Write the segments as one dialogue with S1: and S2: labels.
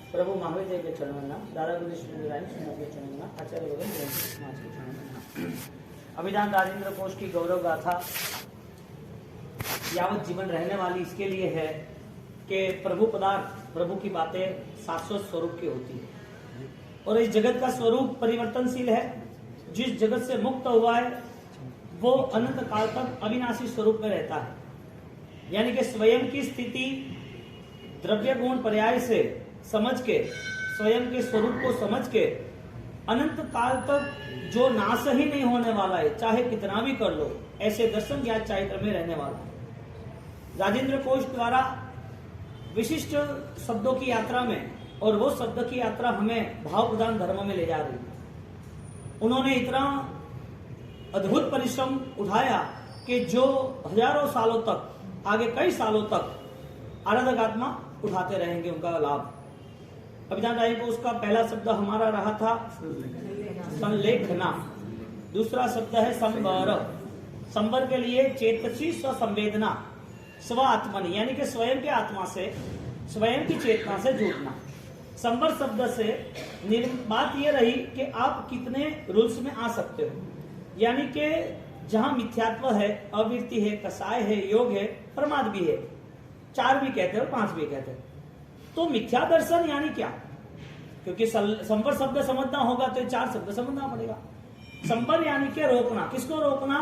S1: प्रभु महावीर देव के चरणों में नमः, दादा गुरुदेव के चरणों में नमः, आचार्य गोविंद समाज के चरणों में नमः। अभिधान राजेंद्र कोश की गौरव गाथा यावत जीवन रहने वाली इसके लिए है कि प्रभु पदार्थ, प्रभु की बातें शाश्वत स्वरूप की होती है और इस जगत का स्वरूप परिवर्तनशील है। जिस जगत से मुक्त हुआ है वो अनंत काल तक अविनाशी स्वरूप में रहता है, यानी कि स्वयं की स्थिति द्रव्य गुण पर्याय से समझ के, स्वयं के स्वरूप को समझ के अनंत काल तक जो नाश ही नहीं होने वाला है, चाहे कितना भी कर लो, ऐसे दर्शन ज्ञात चैत्र में रहने वाला है। राजेंद्र कोश द्वारा विशिष्ट शब्दों की यात्रा में, और वो शब्द की यात्रा हमें भाव प्रधान धर्म में ले जा रही है। उन्होंने इतना अद्भुत परिश्रम उठाया कि जो हजारों सालों तक, आगे कई सालों तक आराधक आत्मा उठाते रहेंगे उनका लाभ। अभिधान राय को उसका पहला शब्द हमारा रहा था संलेखना, दूसरा शब्द है संबर। संबर के लिए चेतसी स्वसंवेदना, स्व आत्मनि यानी कि स्वयं के आत्मा से, स्वयं की चेतना से जुड़ना। संबर शब्द से बात यह रही कि आप कितने रूल्स में आ सकते हो, यानी कि जहां मिथ्यात्व है, अवृत्ति है, कसाय है, योग है, प्रमाद भी है, 4 भी कहते हैं और 5 भी कहते हैं। तो मिथ्या दर्शन यानी क्या? क्योंकि संबर शब्द समझना होगा तो 4 शब्द समझना पड़ेगा। संबर यानी कि रोकना। किसको रोकना?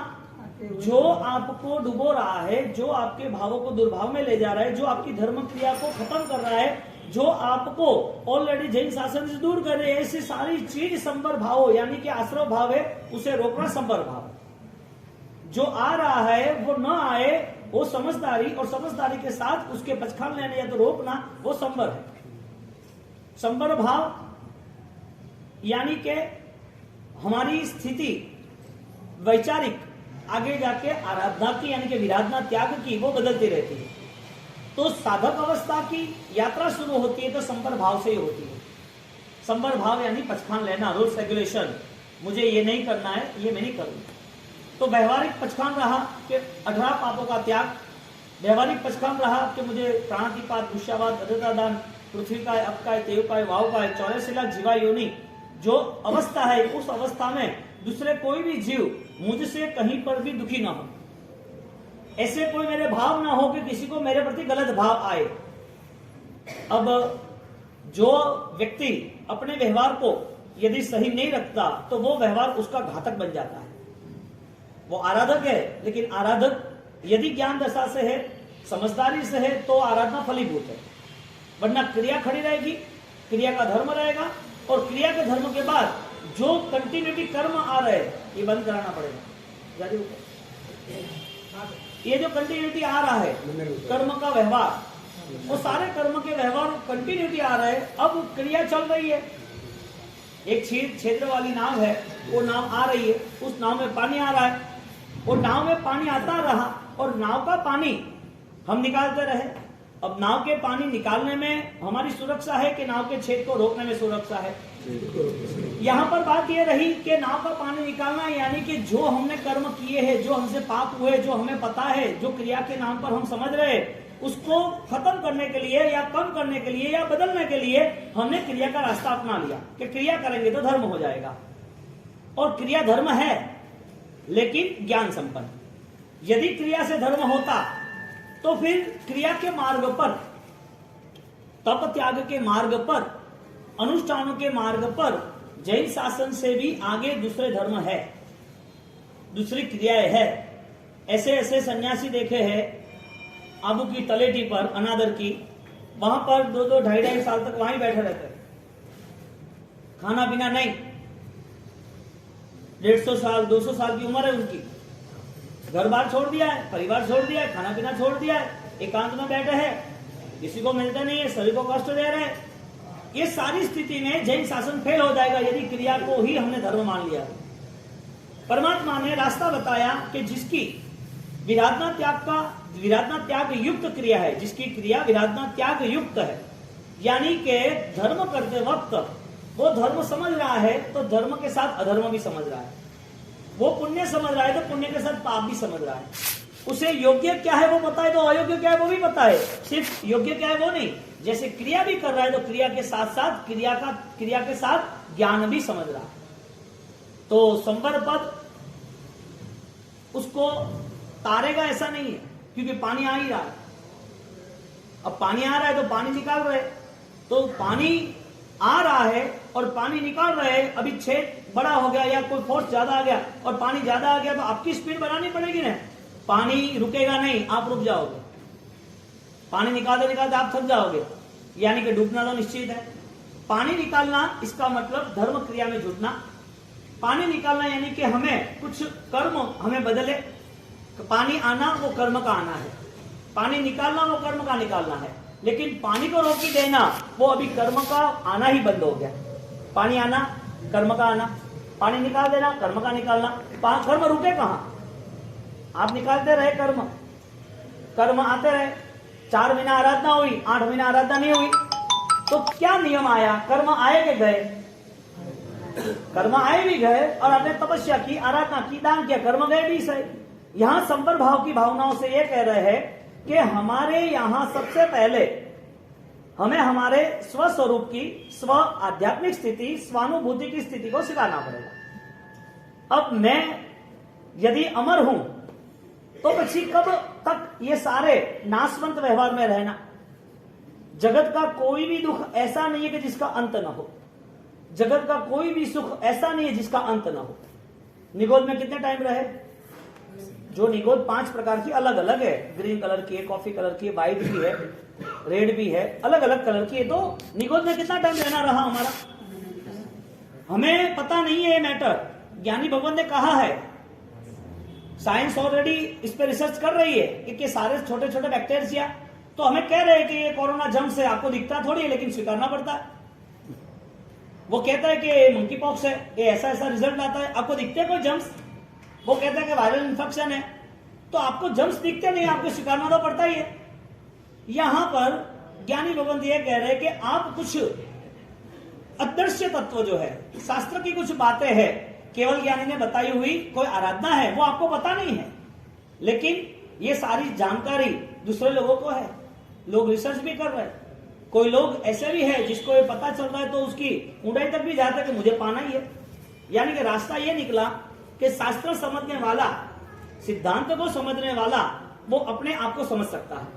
S1: जो आपको डुबो रहा है, जो आपके भावों को दुर्भाव में ले जा रहा है, जो आपकी धर्म क्रिया को खत्म कर रहा है, जो आपको ऑलरेडी जैन शासन से दूर कर रहे हैं, ऐसी सारी चीज संबर भाव यानी कि आश्रव भाव है, उसे रोकना संबर भाव। जो आ रहा है वो न आए, वो समझदारी, और समझदारी के साथ उसके पचखान लेने या तो रोकना, वो संबर है। संबर भाव यानी कि हमारी स्थिति वैचारिक आगे जाके आराधना की यानी कि विराधना त्याग की वो बदलती रहती है। तो साधक अवस्था की यात्रा शुरू होती है तो संबर भाव से ही होती है। संबर भाव यानी पचखान लेना, रूल्स रेगुलेशन, मुझे ये नहीं करना है, ये मैं नहीं करूंगा। तो व्यवहारिक पचखान रहा कि 18 पापों का त्याग, व्यवहारिक पचखान रहा कि मुझे प्राणातिपात, गुस्सावाद, अदता दान, पृथ्वी का, अप का, तेव का, वाव का, 84 लाख जीवा योनि जो अवस्था है, उस अवस्था में दूसरे कोई भी जीव मुझसे कहीं पर भी दुखी ना हो, ऐसे कोई मेरे भाव ना हो कि किसी को मेरे प्रति गलत भाव आए। अब जो व्यक्ति अपने व्यवहार को यदि सही नहीं रखता तो वो व्यवहार उसका घातक बन जाता है। वो आराधक है, लेकिन आराधक यदि ज्ञान दशा से है, समझदारी से है, तो आराधना फलीभूत है, वरना क्रिया खड़ी रहेगी, क्रिया का धर्म रहेगा, और क्रिया के धर्म के बाद जो कंटिन्यूटी कर्म आ रहे ये बंद कराना पड़ेगा। ये जो कंटिन्यूटी आ रहा है कर्म का व्यवहार, वो सारे कर्म के व्यवहार कंटिन्यूटी आ रहा है। अब क्रिया चल रही है, एक क्षेत्र वाली नाव है, वो नाव आ रही है, उस नाव में पानी आ रहा है, वो नाव में पानी आता रहा और नाव का पानी हम निकालते रहे। अब नाव के पानी निकालने में हमारी सुरक्षा है कि नाव के छेद को रोकने में सुरक्षा है? यहाँ पर बात यह रही कि नाव का पानी निकालना यानी कि जो हमने कर्म किए हैं, जो हमसे पाप हुए, जो हमें पता है, जो क्रिया के नाम पर हम समझ रहे, उसको खत्म करने के लिए या कम करने के लिए या बदलने के लिए हमने क्रिया का रास्ता अपना लिया कि क्रिया करेंगे तो धर्म हो जाएगा। और क्रिया धर्म है लेकिन ज्ञान संपन्न। यदि क्रिया से धर्म होता तो फिर क्रिया के मार्ग पर, तप त्याग के मार्ग पर, अनुष्ठानों के मार्ग पर जैन शासन से भी आगे दूसरे धर्म है, दूसरी क्रियाएं है। ऐसे ऐसे सन्यासी देखे हैं आबू की तलेटी पर, अनादर की, वहां पर 2-2, 2.5 साल तक वहीं बैठे रहते, खाना पीना नहीं, 150 साल 200 साल की उम्र है उनकी, घर बार छोड़ दिया है, परिवार छोड़ दिया है, खाना पीना छोड़ दिया है, एकांत में बैठे हैं, किसी को मिलते नहीं है, शरीर को कष्ट दे रहे हैं। ये सारी स्थिति में जैन शासन फेल हो जाएगा यदि क्रिया को ही हमने धर्म मान लिया। परमात्मा ने रास्ता बताया कि जिसकी विराधना त्याग युक्त क्रिया है, जिसकी क्रिया विराधना त्याग युक्त है, यानी कि धर्म करते वक्त वो धर्म समझ रहा है तो धर्म के साथ अधर्म भी समझ रहा है, वो पुण्य समझ रहा है तो पुण्य के साथ पाप भी समझ रहा है, उसे योग्य क्या है वो पता है तो अयोग्य क्या है वो भी पता है। सिर्फ योग्य क्या है वो नहीं, जैसे क्रिया भी कर रहा है तो क्रिया के साथ साथ क्रिया के साथ ज्ञान भी समझ रहा है। तो संवर पद उसको तारेगा ऐसा नहीं है, क्योंकि पानी आ ही रहा है। अब पानी आ रहा है तो पानी निकाल रहे, तो पानी आ रहा है और पानी निकाल रहे हैं। अभी छेद बड़ा हो गया या कोई फोर्स ज्यादा आ गया और पानी ज्यादा आ गया तो आपकी स्पीड बढ़ानी पड़ेगी ना, पानी रुकेगा नहीं, आप रुक जाओगे। पानी निकालते निकालते आप थक जाओगे, यानी कि डूबना तो निश्चित है। पानी निकालना इसका मतलब धर्म क्रिया में जुटना। पानी निकालना यानी कि हमें कुछ कर्म हमें बदले। पानी आना वो कर्म का आना है, पानी निकालना वो कर्म का निकालना है। लेकिन पानी को रोकी देना वो अभी कर्म का आना ही बंद हो गया। पानी आना कर्म का आना, पानी निकाल देना कर्म का निकालना। कर्म रुके कहां? आप निकालते रहे कर्म, कर्म आते रहे। 4 महीना आराधना हुई, 8 महीना आराधना नहीं हुई, तो क्या नियम आया? कर्म आए के गए, कर्म आए भी गए और आपने तपस्या की, आराधना की, दान किया, कर्म गए भी सही। यहां संपर भाव की भावनाओं से यह कह रहे हैं कि हमारे यहां सबसे पहले हमें हमारे स्वस्वरूप की, स्व आध्यात्मिक स्थिति, स्वानुभूति की स्थिति को स्वीकारना पड़ेगा। अब मैं यदि अमर हूं तो પછી कब तक ये सारे नाशवंत व्यवहार में रहना? जगत का कोई भी दुख ऐसा नहीं है कि जिसका अंत न हो, जगत का कोई भी सुख ऐसा नहीं है जिसका अंत न हो। निगोद में कितने टाइम रहे? जो निगोद 5 प्रकार की अलग अलग है, ग्रीन कलर की है, कॉफी कलर की है, व्हाइट भी है, रेड भी है, अलग अलग कलर की है। तो निगोद में कितना टाइम रहना रहा हमारा? हमें पता नहीं है मैटर। ज्ञानी भगवान ने कहा है, साइंस ऑलरेडी इस पे रिसर्च कर रही है कि सारे छोटे छोटे बैक्टीरिया, तो हमें कह रहे हैं कि ये कोरोना जम्स है, आपको दिखता थोड़ी है लेकिन स्वीकारना पड़ता है। वो कहता है कि मंकी पॉक्स है, ये ऐसा ऐसा रिजल्ट आता है, आपको दिखते हैं कोई जम्स? वो कहता है कि वायरल इंफेक्शन है, तो आपको जम्स दिखते नहीं, आपको स्वीकारना तो पड़ता ही है। यहां पर ज्ञानी भगवंत ये कह रहे हैं कि आप कुछ अदृश्य तत्व जो है, शास्त्र की कुछ बातें हैं, केवल ज्ञानी ने बताई हुई कोई आराधना है, वो आपको पता नहीं है, लेकिन ये सारी जानकारी दूसरे लोगों को है। लोग रिसर्च भी कर रहे हैं। कोई लोग ऐसे भी है जिसको ये पता चल रहा है तो उसकी ऊंचाई तक भी जाता है कि मुझे पाना ही है। यानी कि रास्ता ये निकला कि शास्त्र समझने वाला, सिद्धांत को समझने वाला, वो अपने आप को समझ सकता है,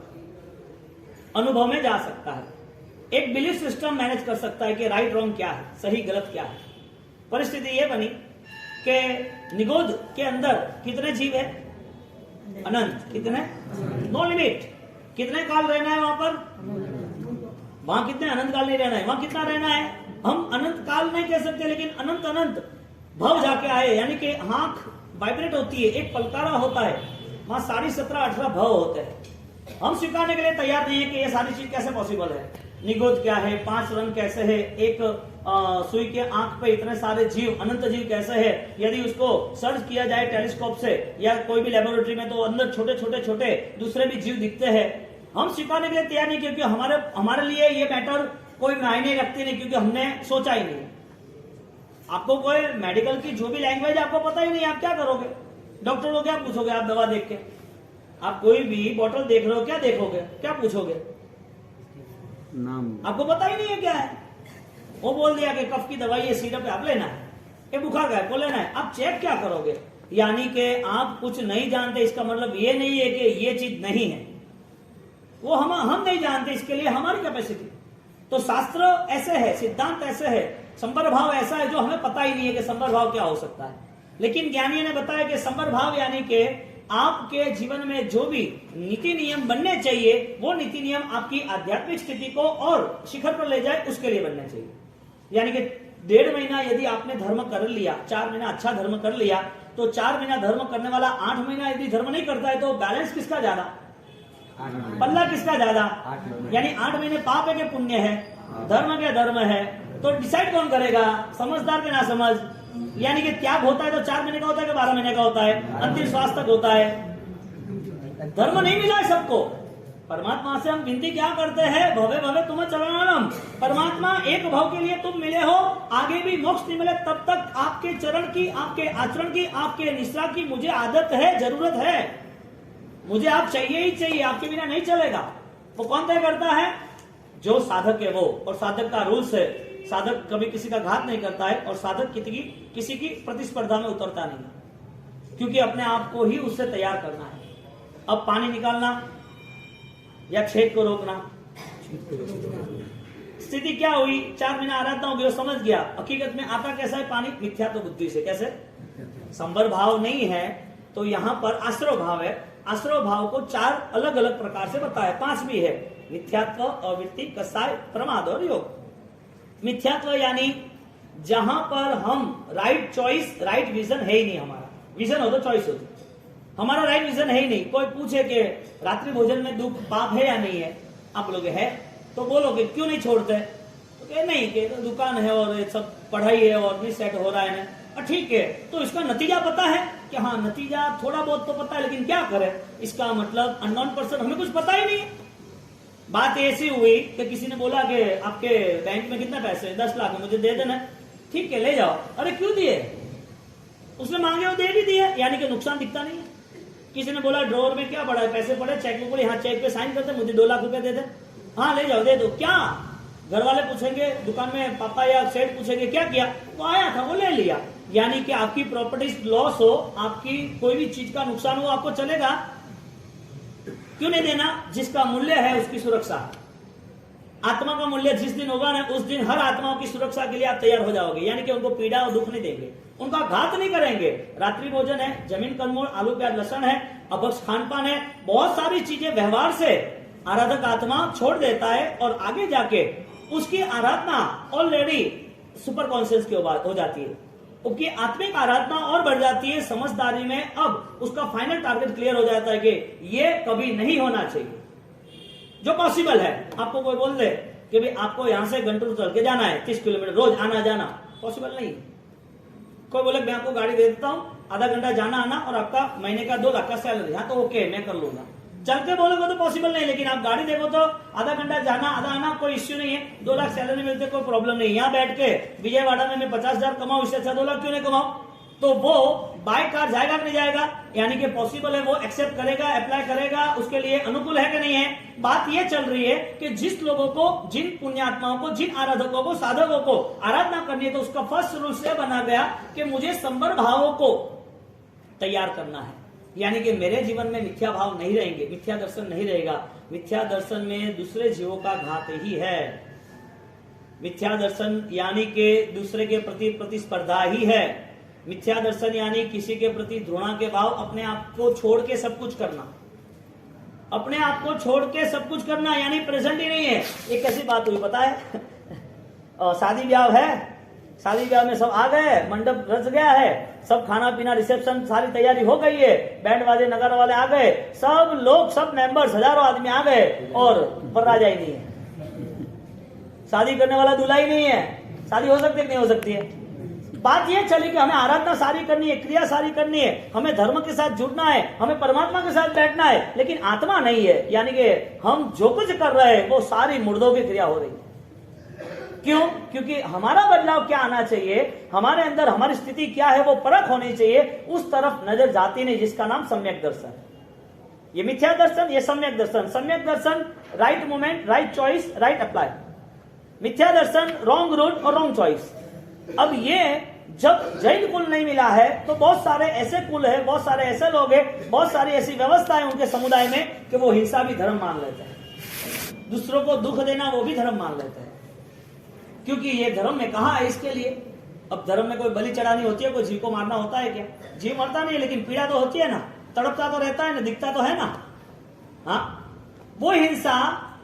S1: अनुभव में जा सकता है, एक बिलीफ सिस्टम मैनेज कर सकता है कि राइट रॉन्ग क्या है, सही गलत क्या है। परिस्थिति ये बनी कि निगोद के अंदर कितने जीव है? अनंत। कितने? No limit. कितने काल रहना है वहां पर? वहां कितने अनंत काल नहीं रहना है। वहां कितना रहना है? हम अनंत काल नहीं कह सकते, लेकिन अनंत अनंत भव जाके आए, यानी कि आंख वाइब्रेट होती है, एक पलकारा होता है, वहां 17.5-18 भव होते हैं। हम स्वीकारने के लिए तैयार नहीं है कि ये सारी चीज कैसे पॉसिबल है। निगोद क्या है, 5 रंग कैसे है, एक सुई के आंख पे इतने सारे जीव, अनंत जीव कैसे है। यदि उसको सर्च किया जाए टेलीस्कोप से या कोई भी लेबोरेटरी में, तो अंदर छोटे छोटे छोटे दूसरे भी जीव दिखते हैं। हम स्वीकारने के लिए तैयार नहीं, क्योंकि हमारे लिए ये मैटर कोई मायने रखती नहीं, क्योंकि हमने सोचा ही नहीं। आपको कोई मेडिकल की जो भी लैंग्वेज आपको पता ही नहीं, आप क्या करोगे? डॉक्टर को क्या पूछोगे? आप दवा देख के, आप कोई भी बोतल देख रहे हो, क्या देखोगे, क्या पूछोगे? नाम आपको पता ही नहीं है क्या है। वो बोल दिया कि कफ की दवाई है, सिरप है, आप लेना है, ये बुखार का है, को लेना है। आप चेक क्या करोगे? यानी कि आप कुछ नहीं जानते, इसका मतलब ये नहीं है कि ये चीज नहीं है, वो हम नहीं जानते, इसके लिए हमारी कैपेसिटी। तो शास्त्र ऐसे है, सिद्धांत ऐसे है, संपर भाव ऐसा है जो हमें पता ही नहीं है कि संपर भाव क्या हो सकता है। लेकिन ज्ञानी ने बताया कि संपर भाव यानी कि आपके जीवन में जो भी नीति नियम बनने चाहिए, वो नीति नियम आपकी आध्यात्मिक स्थिति को और शिखर पर ले जाए, उसके लिए बनने चाहिए। यानी कि 1.5 महीना यदि आपने धर्म कर लिया, 4 महीना अच्छा धर्म कर लिया, तो 4 महीना धर्म करने वाला 8 महीना यदि धर्म नहीं करता है, तो बैलेंस किसका ज्यादा, पल्ला किसका ज्यादा? यानी 8 महीने पाप है कि पुण्य है, धर्म क्या धर्म है, तो डिसाइड कौन करेगा? समझदार के ना समझ। यानी कि त्याग होता है तो 4 महीने का होता है कि 12 महीने का होता है, अंतिम श्वास तक होता है। धर्म नहीं मिला है सबको। परमात्मा से हम विनती क्या करते हैं? भवे भवे तुम चरणम। परमात्मा एक भाव के लिए तुम मिले हो, आगे भी मोक्ष नहीं मिले तब तक आपके चरण की, आपके आचरण की, आपके निष्ठा की मुझे आदत है, जरूरत है। मुझे आप चाहिए ही चाहिए, आपके बिना नहीं चलेगा। वो कौन तय करता है? जो साधक है वो, और साधक का रूल्स है, साधक कभी किसी का घात नहीं करता है और साधक किसी की प्रतिस्पर्धा में उतरता नहीं, क्योंकि अपने आप को ही उससे तैयार करना है। अब पानी निकालना या छेद को रोकना, स्थिति क्या हुई, 4 महीने आराधना हो गया, समझ गया, हकीकत में आता कैसा है पानी, मिथ्या तो बुद्धि से। कैसे? संवर भाव नहीं है तो यहाँ पर आश्रव भाव है। आश्रव भाव को 4 अलग अलग प्रकार से बताया, 5 भी है, मिथ्यात्व, अवृत्ति, कसाय, प्रमाद और योग। मिथ्यात्व यानी जहां पर हम राइट चॉइस, राइट विजन है ही नहीं, हमारा विजन हो तो चॉइस होती, हमारा राइट विजन है ही नहीं। कोई पूछे कि रात्रि भोजन में दुख पाप है या नहीं है, आप बोलोगे है, तो बोलोगे क्यों नहीं छोड़ते, तो कहे नहीं कि तो दुकान है और सब पढ़ाई है और नहीं सेट हो रहा है ना, ठीक है, तो इसका नतीजा पता है कि हाँ नतीजा थोड़ा बहुत तो पता है, लेकिन क्या करें, इसका मतलब अननोन पर्सन, हमें कुछ पता ही नहीं है। बात ऐसी हुई कि किसी ने बोला कि आपके बैंक में कितने पैसे, 10 लाख है, मुझे दे देना, ठीक है ले जाओ, अरे क्यों दिए, उसने मांगे वो दे भी दिए, यानी कि नुकसान दिखता नहीं है। किसी ने बोला ड्रॉवर में क्या पड़ा है, पैसे पड़े, चेक बुक, यहाँ चेक पे साइन करते, मुझे 2 लाख रुपए दे दे, हाँ ले जाओ दे दो, क्या घर वाले पूछेंगे, दुकान में पापा या सेठ पूछेंगे क्या किया, वो आया था वो ले लिया, यानी कि आपकी प्रॉपर्टीज लॉस हो, आपकी कोई भी चीज का नुकसान हो, आपको चलेगा, क्यों नहीं देना, जिसका मूल्य है उसकी सुरक्षा। आत्मा का मूल्य जिस दिन होगा ना, उस दिन हर आत्माओं की सुरक्षा के लिए आप तैयार हो जाओगे, यानी कि उनको पीड़ा और दुख नहीं देंगे, उनका घात नहीं करेंगे। रात्रि भोजन है, जमीन कंदमूल, आलू प्याज लहसुन है, अभक्ष खान पान है, बहुत सारी चीजें व्यवहार से आराधक आत्मा छोड़ देता है और आगे जाके उसकी आराधना ऑलरेडी सुपर कॉन्शियस की हो जाती है, उसकी आत्मिक आराधना और बढ़ जाती है समझदारी में। अब उसका फाइनल टारगेट क्लियर हो जाता है कि ये कभी नहीं होना चाहिए, जो पॉसिबल है। आपको कोई बोल दे कि भाई आपको यहां से घंटों चल के जाना है 30 किलोमीटर रोज आना जाना, पॉसिबल नहीं। कोई बोले मैं आपको गाड़ी दे देता हूं, आधा घंटा जाना आना और आपका महीने का 2 लाख का सैलरी, हाँ तो ओके मैं कर लूंगा, चलते बोलोगे तो पॉसिबल नहीं, लेकिन आप गाड़ी देखो तो आधा घंटा जाना आधा आना कोई इश्यू नहीं है, 2 लाख सैलरी मिलते कोई प्रॉब्लम नहीं। यहाँ बैठ के विजयवाड़ा में मैं 50,000 कमाऊं, इससे अच्छा 2 लाख क्यों नहीं कमाऊं, तो वो बाय कार जाएगा कि नहीं जाएगा, यानी कि पॉसिबल है, वो एक्सेप्ट करेगा, अप्लाई करेगा, उसके लिए अनुकूल है कि नहीं है। बात ये चल रही है कि जिस लोगों को, जिन पुण्यात्माओं को, जिन आराधकों को, साधकों को आराधना करनी है, तो उसका फर्स्ट रूल से बना गया कि मुझे संवर भावों को तैयार करना है, यानी कि मेरे जीवन में मिथ्या भाव नहीं रहेंगे, मिथ्या दर्शन नहीं रहेगा। मिथ्या दर्शन में दूसरे जीवों का घात ही है, मिथ्या दर्शन यानी कि दूसरे के प्रति प्रतिस्पर्धा ही है, मिथ्या दर्शन यानी किसी के प्रति घृणा के भाव, अपने आप को छोड़ के सब कुछ करना, अपने आप को छोड़ के सब कुछ करना, यानी प्रेजेंट ही नहीं है। एक कैसी बात हुई पता है, शादी ब्याह है, शादी ब्याह में सब आ गए, मंडप रच गया है, सब खाना पीना रिसेप्शन सारी तैयारी हो गई है, बैंड बाजे नगर वाले आ गए, सब लोग, सब मेंबर्स, हजारों आदमी आ गए, और वरराजा ही नहीं है, शादी करने वाला दूल्हा ही नहीं है। शादी हो सकती है कि नहीं हो सकती है? बात यह चली कि हमें आराधना सारी करनी है, क्रिया सारी करनी है, हमें धर्म के साथ जुड़ना है, हमें परमात्मा के साथ बैठना है, लेकिन आत्मा नहीं है, यानी कि हम जो कुछ कर रहे हैं वो सारी मुर्दों की क्रिया हो रही है। क्यों? क्योंकि हमारा बदलाव क्या आना चाहिए, हमारे अंदर हमारी स्थिति क्या है वो परख होनी चाहिए, उस तरफ नजर जाती नहीं, जिसका नाम सम्यक दर्शन। ये मिथ्या दर्शन, ये सम्यक दर्शन। सम्यक दर्शन right movement, right choice, right apply. मिथ्या दर्शन रॉन्ग रूट और रॉन्ग चॉइस। अब ये जब जैन कुल नहीं मिला है तो बहुत सारे ऐसे कुल है, बहुत सारे ऐसे लोग हैं, बहुत सारी ऐसी व्यवस्था है उनके समुदाय में कि वो हिंसा भी धर्म मान लेते हैं, दूसरों को दुख देना वो भी धर्म मान लेते हैं, क्योंकि ये धर्म में कहा है इसके लिए। अब धर्म में कोई बलि चढ़ानी होती है, कोई जीव को मारना होता है क्या? जीव मरता नहीं है, लेकिन पीड़ा तो होती है ना, तड़पता तो रहता है ना, दिखता तो है ना। हाँ, वो हिंसा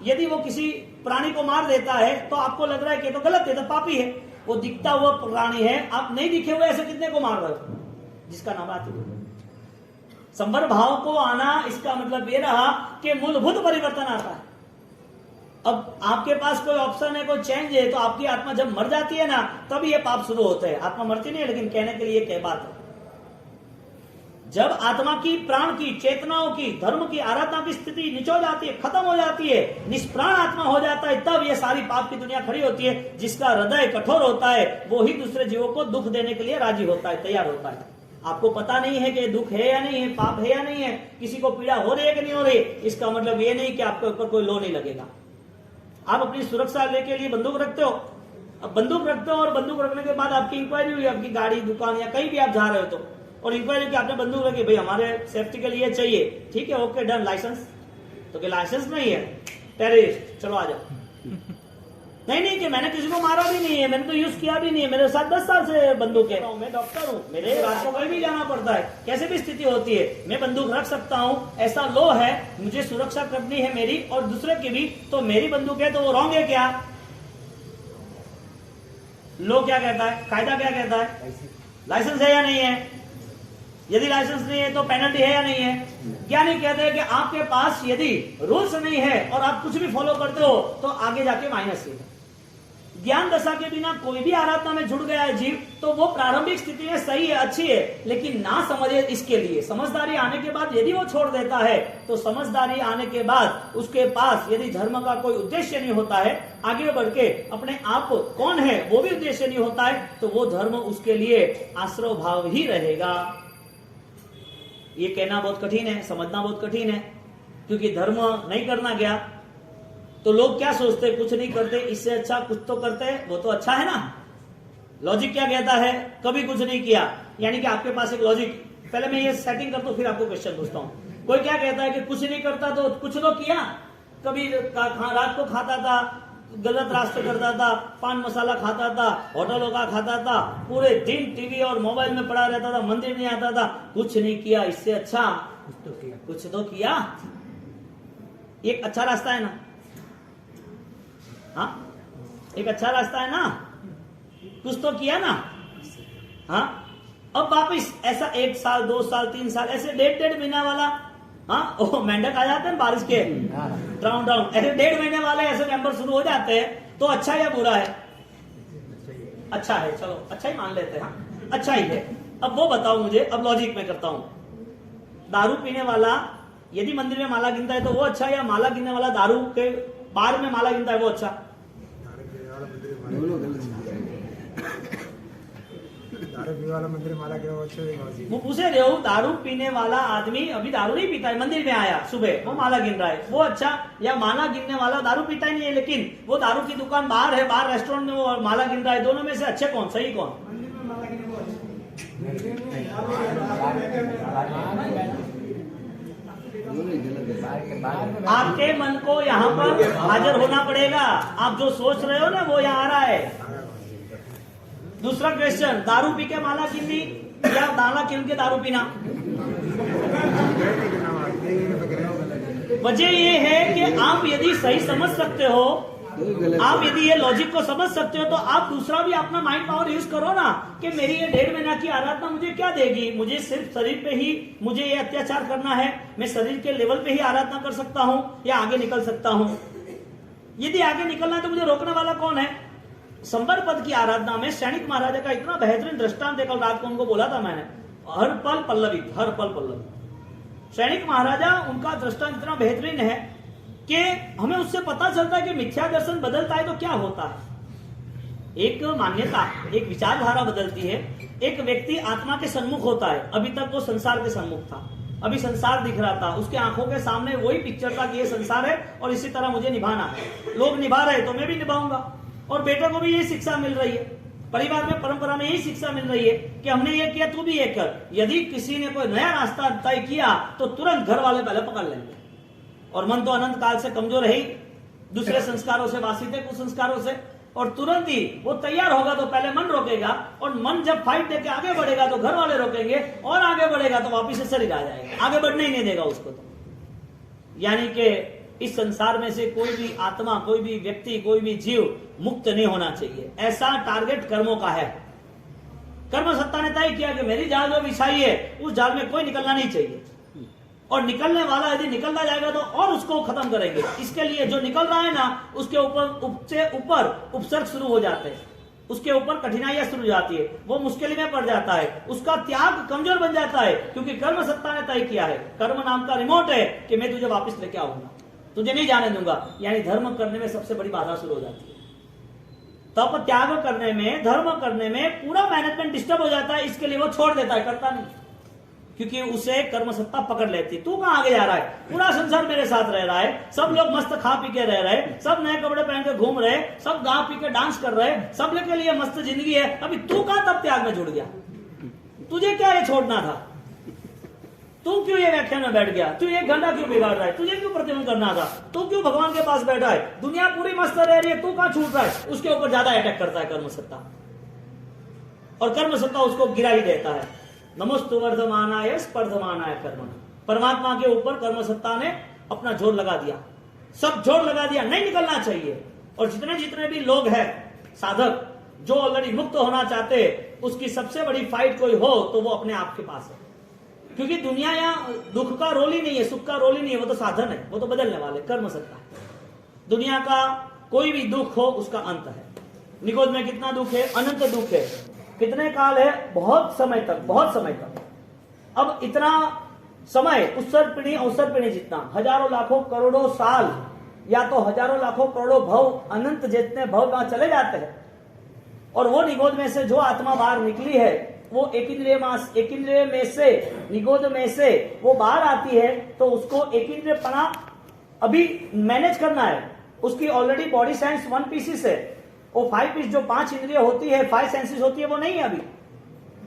S1: यदि वो किसी प्राणी को मार देता है तो आपको लग रहा है कि तो गलत है, तो पापी है। वो दिखता हुआ प्राणी है, आप नहीं दिखे हुए ऐसे कितने को मार रहे हो, जिसका नाम आती है संवर भाव को आना। इसका मतलब ये रहा कि मूलभूत परिवर्तन आता है। अब आपके पास कोई ऑप्शन है, कोई चेंज है, तो आपकी आत्मा जब मर जाती है ना, तब ये पाप शुरू होते हैं। आत्मा मरती नहीं है, लेकिन कहने के लिए क्या बात है, जब आत्मा की, प्राण की, चेतनाओं की, धर्म की, आराधना की स्थिति नीचे जाती है, खत्म हो जाती है, निष्प्राण आत्मा हो जाता है, तब ये सारी पाप की दुनिया खड़ी होती है। जिसका हृदय कठोर होता है वो ही दूसरे जीवों को दुख देने के लिए राजी होता है, तैयार होता है। आपको पता नहीं है कि दुख है या नहीं है, पाप है या नहीं है, किसी को पीड़ा हो रही है कि नहीं हो रही, इसका मतलब ये नहीं कि आपके ऊपर कोई लो नहीं लगेगा। आप अपनी सुरक्षा लेके लिए बंदूक रखते हो। अब बंदूक रखते हो और बंदूक रखने के बाद आपकी इंक्वायरी हुई, आपकी गाड़ी, दुकान या कहीं भी आप जा रहे हो तो, और इंक्वायरी की आपने बंदूक रखी, भाई हमारे सेफ्टी के लिए चाहिए, ठीक है, ओके डन, लाइसेंस तो क्या लाइसेंस नहीं है, टेररिस्ट, चलो आ जाओ। नहीं कि मैंने किसी को मारा भी नहीं है, मैंने तो यूज किया भी नहीं है, मेरे साथ 10 साल से बंदूक है, मैं डॉक्टर हूँ, मेरे रात को कहीं भी जाना पड़ता है, कैसे भी स्थिति होती है मैं बंदूक रख सकता हूँ, ऐसा लॉ है, मुझे सुरक्षा करनी है मेरी और दूसरे की भी, तो मेरी बंदूक है तो वो रॉन्ग है क्या? लॉ क्या कहता है, कायदा क्या कहता है? लाइसेंस है या नहीं है? यदि लाइसेंस नहीं है तो पेनल्टी है या नहीं है? क्या नहीं कहते हैं कि आपके पास यदि रूल्स नहीं है और आप कुछ भी फॉलो करते हो तो आगे जाके माइनस है। ज्ञान दशा के बिना कोई भी आराधना में जुड़ गया है जीव, तो वो प्रारंभिक स्थिति में सही है, अच्छी है, लेकिन ना समझे इसके लिए समझदारी आने के बाद यदि वो छोड़ देता है, तो समझदारी आने के बाद उसके पास यदि धर्म का कोई उद्देश्य नहीं होता है, आगे बढ़ के अपने आप कौन है वो भी उद्देश्य नहीं होता है, तो वो धर्म उसके लिए आश्रय भाव ही रहेगा। ये कहना बहुत कठिन है, समझना बहुत कठिन है, क्योंकि धर्म नहीं करना गया तो लोग क्या सोचते, कुछ नहीं करते, इससे अच्छा कुछ तो करते हैं, वो तो अच्छा है ना। लॉजिक क्या कहता है, कभी कुछ नहीं किया, यानी कि आपके पास एक लॉजिक, पहले मैं ये सेटिंग करता हूं फिर आपको क्वेश्चन पूछता हूं। कोई क्या कहता है कि कुछ नहीं करता तो कुछ तो किया, कभी रात को खाता था, गलत रास्ते करता था, पान मसाला खाता था, होटलों का खाता था, पूरे दिन टीवी और मोबाइल में पड़ा रहता था, मंदिर नहीं आता था, कुछ नहीं किया, इससे अच्छा कुछ तो किया। एक अच्छा रास्ता है ना, हाँ एक अच्छा रास्ता है ना, कुछ तो किया ना। हाँ अब वापिस ऐसा 1 साल 2 साल 3 साल ऐसे 1.5 महीना वाला, हाँ ओ मेंढक आ जाते हैं बारिश के ड्राउन ऐसे 1.5 महीने वाले ऐसे मेंबर शुरू हो जाते हैं, तो अच्छा या बुरा है? अच्छा है, चलो अच्छा ही मान लेते हैं, हाँ अच्छा ही है। अब वो बताओ मुझे, अब लॉजिक में करता हूं, दारू पीने वाला यदि मंदिर में माला गिनता है तो वो अच्छा, या माला गिनने वाला दारू के बार में माला गिनता है वो अच्छा? वो पूछे रहे हो, दारू पीने वाला आदमी अभी दारू नहीं पीता है, मंदिर में आया सुबह, वो माला गिन रहा है, वो अच्छा, या माला गिनने वाला दारू पीता ही नहीं है लेकिन वो दारू की दुकान बाहर है, बाहर रेस्टोरेंट में वो माला गिन रहा है, दोनों में से अच्छे कौन, सही कौन? आपके मन को यहाँ पर हाजिर होना पड़ेगा, आप जो सोच रहे हो ना वो यहाँ आ रहा है। दूसरा क्वेश्चन, दारू पी के माला गिननी या माला गिन के दारू पीना? वजह ये है कि आप यदि सही समझ सकते हो, आप यदि ये लॉजिक को समझ सकते हो, तो आप दूसरा भी अपना माइंड पावर यूज करो ना, कि मेरी ये 1.5 महीना की आराधना मुझे क्या देगी, मुझे सिर्फ शरीर पे ही मुझे ये अत्याचार करना है, मैं शरीर के लेवल पे ही आराधना कर सकता हूँ या आगे निकल सकता हूँ? यदि आगे निकलना है तो मुझे रोकने वाला कौन है? संबर पद की आराधना में सैनिक महाराजा का इतना बेहतरीन दृष्टांत देखा, रात को उनको बोला था मैंने, हर पल पल्लवी, हर पल पल्लवी। सैनिक महाराजा उनका दृष्टांत इतना बेहतरीन है कि हमें उससे पता चलता है कि मिथ्या दर्शन बदलता है तो क्या होता है। एक मान्यता, एक विचारधारा बदलती है, एक व्यक्ति आत्मा के सन्मुख होता है, अभी तक वो संसार के सन्मुख था, अभी संसार दिख रहा था, उसके आंखों के सामने वही पिक्चर था कि ये संसार है और इसी तरह मुझे निभाना है, लोग निभा रहे तो मैं भी निभाऊंगा, और बेटे को भी यही शिक्षा मिल रही है, परिवार में परंपरा में यही शिक्षा मिल रही है कि हमने ये किया तू भी ये कर। यदि किसी ने कोई नया रास्ता तय किया तो तुरंत घर वाले पहले पकड़ लेंगे, और मन तो अनंत काल से कमजोर है ही, दूसरे संस्कारों से वासित है, कुछ संस्कारों से, और तुरंत ही वो तैयार होगा तो पहले मन रोकेगा, और मन जब फाइट देके आगे बढ़ेगा तो घर वाले रोकेंगे, और आगे बढ़ेगा तो वापिस से शरीर आ जाएगा, आगे बढ़ने ही नहीं देगा उसको। तो यानी कि इस संसार में से कोई भी आत्मा, कोई भी व्यक्ति, कोई भी जीव मुक्त नहीं होना चाहिए, ऐसा टारगेट कर्मों का है। कर्म सत्ता ने तय किया कि मेरी जाल जो बिछाई है उस जाल में कोई निकलना नहीं चाहिए, और निकलने वाला यदि निकलता जाएगा तो और उसको खत्म करेंगे। इसके लिए जो निकल रहा है ना, उसके ऊपर उपसर्ग शुरू हो जाते हैं, उसके ऊपर कठिनाइयां शुरू हो जाती है, वो मुश्किल में पड़ जाता है, उसका त्याग कमजोर बन जाता है, क्योंकि कर्म सत्ता ने तय किया है, कर्म नाम का रिमोट है कि मैं तुझे वापस लेके आऊंगा, तुझे नहीं जाने दूंगा। यानी धर्म करने में सबसे बड़ी बाधा शुरू हो जाती है। तप त्याग करने में, धर्म करने में पूरा मैनेजमेंट डिस्टर्ब हो जाता है, इसके लिए वो छोड़ देता है, करता नहीं। क्योंकि उसे कर्म सत्ता पकड़ लेती। तू कहां आगे जा रहा है? पूरा संसार मेरे साथ रह रहा है, सब लोग मस्त खा पी के रह रहे, सब नए कपड़े पहन के घूम रहे, सब गा पी के डांस कर रहे, सब लोग के लिए मस्त जिंदगी है। अभी तू कहां तब त्याग में जुड़ गया? तुझे क्या ये छोड़ना था? तू क्यों ये व्याख्यान में बैठ गया? तू 1 घंटा क्यों बिगाड़ रहा है? तुझे क्यों प्रतिबंध करना था? तू क्यों भगवान के पास बैठा है? दुनिया पूरी मस्त रह रही है, तू कहां छूट रहा है? उसके ऊपर ज्यादा अटैक करता है कर्म सत्ता, और कर्म सत्ता उसको गिरा ही देता है। नमोस्तु वर्धमानाय स्पर्धमानाय कर्म। परमात्मा के ऊपर कर्म सत्ता ने अपना जोर लगा दिया, सब जोर लगा दिया, नहीं निकलना चाहिए। और जितने जितने भी लोग हैं साधक जो ऑलरेडी मुक्त होना चाहते, उसकी सबसे बड़ी फाइट कोई हो तो वो अपने आप के पास है। क्योंकि दुनिया यहाँ दुख का रोल ही नहीं है, सुख का रोल ही नहीं है, वो तो साधन है, वो तो बदलने वाले कर्म सत्ता। दुनिया का कोई भी दुख हो उसका अंत है। निगोद में कितना दुख है? अनंत दुख है। कितने काल है? बहुत समय तक, बहुत समय तक। अब इतना समय उत्सर पीढ़ी अवसर पीढ़ी जितना, हजारों लाखों करोड़ों साल, या तो हजारों लाखों करोड़ों भव, अनंत जितने भव वहां चले जाते हैं। और वो निगोद में से जो आत्मा बाहर निकली है, वो एक इंद्रिय में से, निगोद में से वो बाहर आती है, तो उसको एक इंद्रियपना अभी मैनेज करना है। उसकी ऑलरेडी बॉडी साइंस 1 पीसीस है। वो 5 पीस जो 5 इंद्रिय होती है, 5 सेंसेस होती है, वो नहीं है अभी।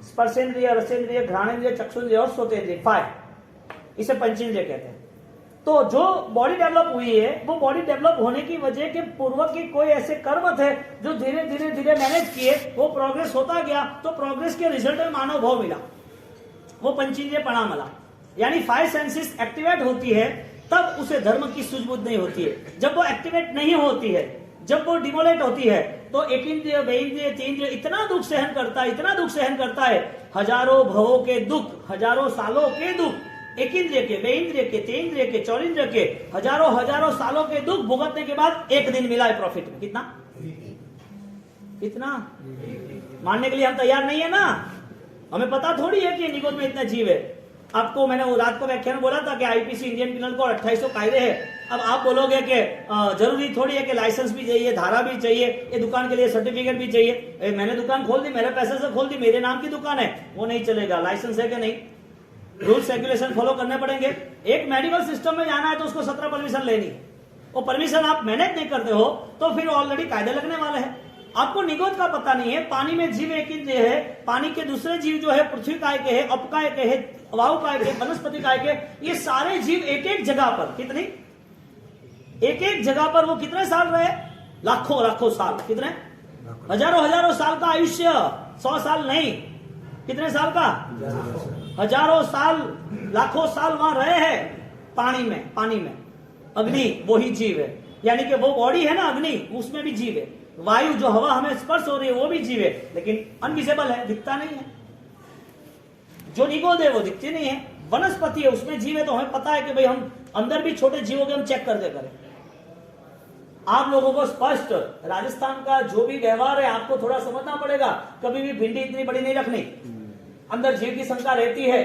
S1: स्पर्शेंद्रिय, रसेंद्रिय, घ्राणेन्द्रिय, चक्षुन्द्रिय और श्रोतेंद्रिय, 5। इसे पंचेंद्रिय कहते हैं। तो जो बॉडी डेवलप हुई है, वो बॉडी डेवलप होने की वजह के पूर्व के कोई ऐसे कर्म थे जो धीरे धीरे धीरे मैनेज किए, वो प्रोग्रेस होता गया, तो प्रोग्रेस के रिजल्ट में मानव भाव मिला, वो पंचेंद्रिय पणा मिला। यानी 5 सेंसेस एक्टिवेट होती है, तब उसे धर्म की सूझबूझ नहीं होती है। जब वो एक्टिवेट नहीं होती है, जब वो डिमोलेट होती है, तो एक इंद्रिय, बे इंद्रिय, तीन्द्रिय इतना दुख सहन करता है, इतना दुख सहन करता है, हजारों भवों के दुख, हजारों सालों के दुख, एक इंद्रिय के, बे इंद्रिय के, तेन्द्रिय के, चौरिंद्रिय के हजारों हजारों सालों के दुख भुगतने के बाद एक दिन मिला है प्रॉफिट में। कितना? कितना? मानने के लिए हम तैयार नहीं है ना। हमें पता थोड़ी है कि निगोद में इतना जीव है। आपको मैंने वो रात को व्याख्यान बोला था कि आईपीसी इंडियन पिनल कोड 2800 कायदे हैं। अब आप बोलोगे कि जरूरी थोड़ी है कि लाइसेंस भी चाहिए, धारा भी चाहिए, ये दुकान के लिए सर्टिफिकेट भी चाहिए। मैंने दुकान खोल दी, मेरे पैसे से खोल दी, मेरे नाम की दुकान है, वो नहीं चलेगा। लाइसेंस है कि नहीं, रूल्स रेगुलेशन फॉलो करने पड़ेंगे। एक मेडिकल सिस्टम में जाना है तो उसको 17 परमिशन लेनी है। वो परमिशन आप मैनेज नहीं करते हो तो फिर ऑलरेडी कायदे लगने वाले हैं। आपको निगोद का पता नहीं है। पानी में जीव एक इंद्रिय है, पानी के दूसरे जीव जो है पृथ्वी काय के है, अपकाय के है, वायु काय के, वनस्पति काय के, ये सारे जीव एक एक जगह पर, कितनी एक एक जगह पर वो कितने साल रहे? लाखों लाखों साल। कितने? हजारों हजारों साल का आयुष्य, 100 साल नहीं, कितने साल का? हजारों साल, लाखों साल वहां रहे हैं पानी में। पानी में अग्नि वही जीव है, यानी कि वो बॉडी है ना अग्नि, उसमें भी जीव है। वायु जो हवा हमें स्पर्श हो रही है वो भी जीव है, लेकिन अनविजिबल है, दिखता नहीं है। जो निगोद है वो दिखती नहीं है। वनस्पति है, उसमें जीव है, तो हमें पता है कि भाई हम अंदर भी छोटे जीवों के हम चेक करके करें। आप लोगों को स्पष्ट राजस्थान का जो भी व्यवहार है आपको थोड़ा समझना पड़ेगा। कभी भी भिंडी इतनी बड़ी नहीं रखनी, अंदर जीव की शंका रहती है।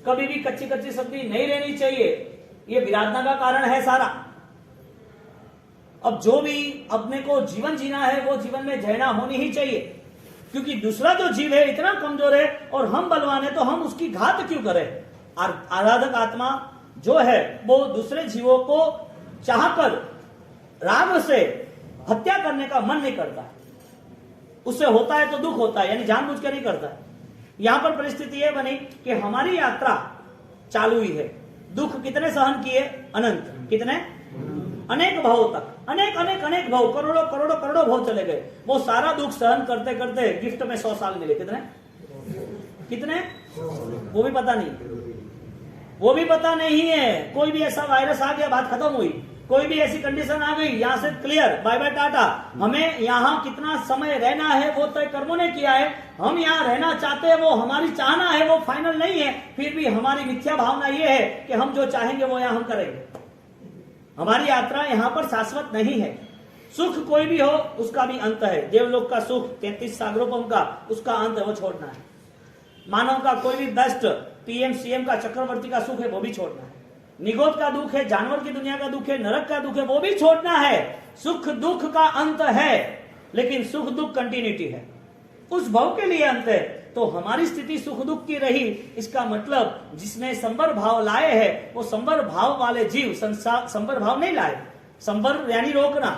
S1: कभी भी कच्ची कच्ची सब्जी नहीं लेनी चाहिए, ये विराधना का कारण है सारा। अब जो भी अपने को जीवन जीना है वो जीवन में जहना होनी ही चाहिए, क्योंकि दूसरा जो जीव है इतना कमजोर है और हम बलवान है, तो हम उसकी घात क्यों करें। आराधक आत्मा जो है वो दूसरे जीवों को चाहकर राग से हत्या करने का मन नहीं करता। उससे होता है तो दुख होता है, यानी जानबूझ के नहीं करता। यहां पर परिस्थिति यह बनी कि हमारी यात्रा चालू हुई है। दुख कितने सहन किए? अनंत। कितने? अनेक भावों तक, अनेक अनेक अनेक भाव, करोड़ों करोड़ों करोड़ों भाव चले गए। वो सारा दुख सहन करते करते गिफ्ट में 100 साल मिले। कितने? कितने? वो भी पता नहीं, वो भी पता नहीं है। कोई भी ऐसा वायरस आ गया, बात खत्म हुई। कोई भी ऐसी कंडीशन आ गई, यहां से क्लियर, बाय बाय टाटा। हमें यहां कितना समय रहना है वो तय कर्मों ने किया है। हम यहां रहना चाहते हैं, वो हमारी चाहना है, वो फाइनल नहीं है। फिर भी हमारी मिथ्या भावना ये है कि हम जो चाहेंगे वो यहां हम करेंगे। हमारी यात्रा यहां पर शाश्वत नहीं है। सुख कोई भी हो उसका भी अंत है। देवलोक का सुख 33 सागरोपम का, उसका अंत है, वो छोड़ना है। मानव का कोई भी बेस्ट पीएम सीएम का, चक्रवर्ती का सुख है, वो भी छोड़ना है। निगोद का दुख है, जानवर की दुनिया का दुख है, नरक का दुख है, वो भी छोड़ना है। सुख दुख का अंत है, लेकिन सुख दुख कंटिन्यूटी है। उस भव के लिए अंत है। तो हमारी स्थिति सुख दुख की रही, इसका मतलब जिसने संवर भाव लाए हैं वो संवर भाव वाले जीव संवर भाव नहीं लाए। संवर यानी रोकना।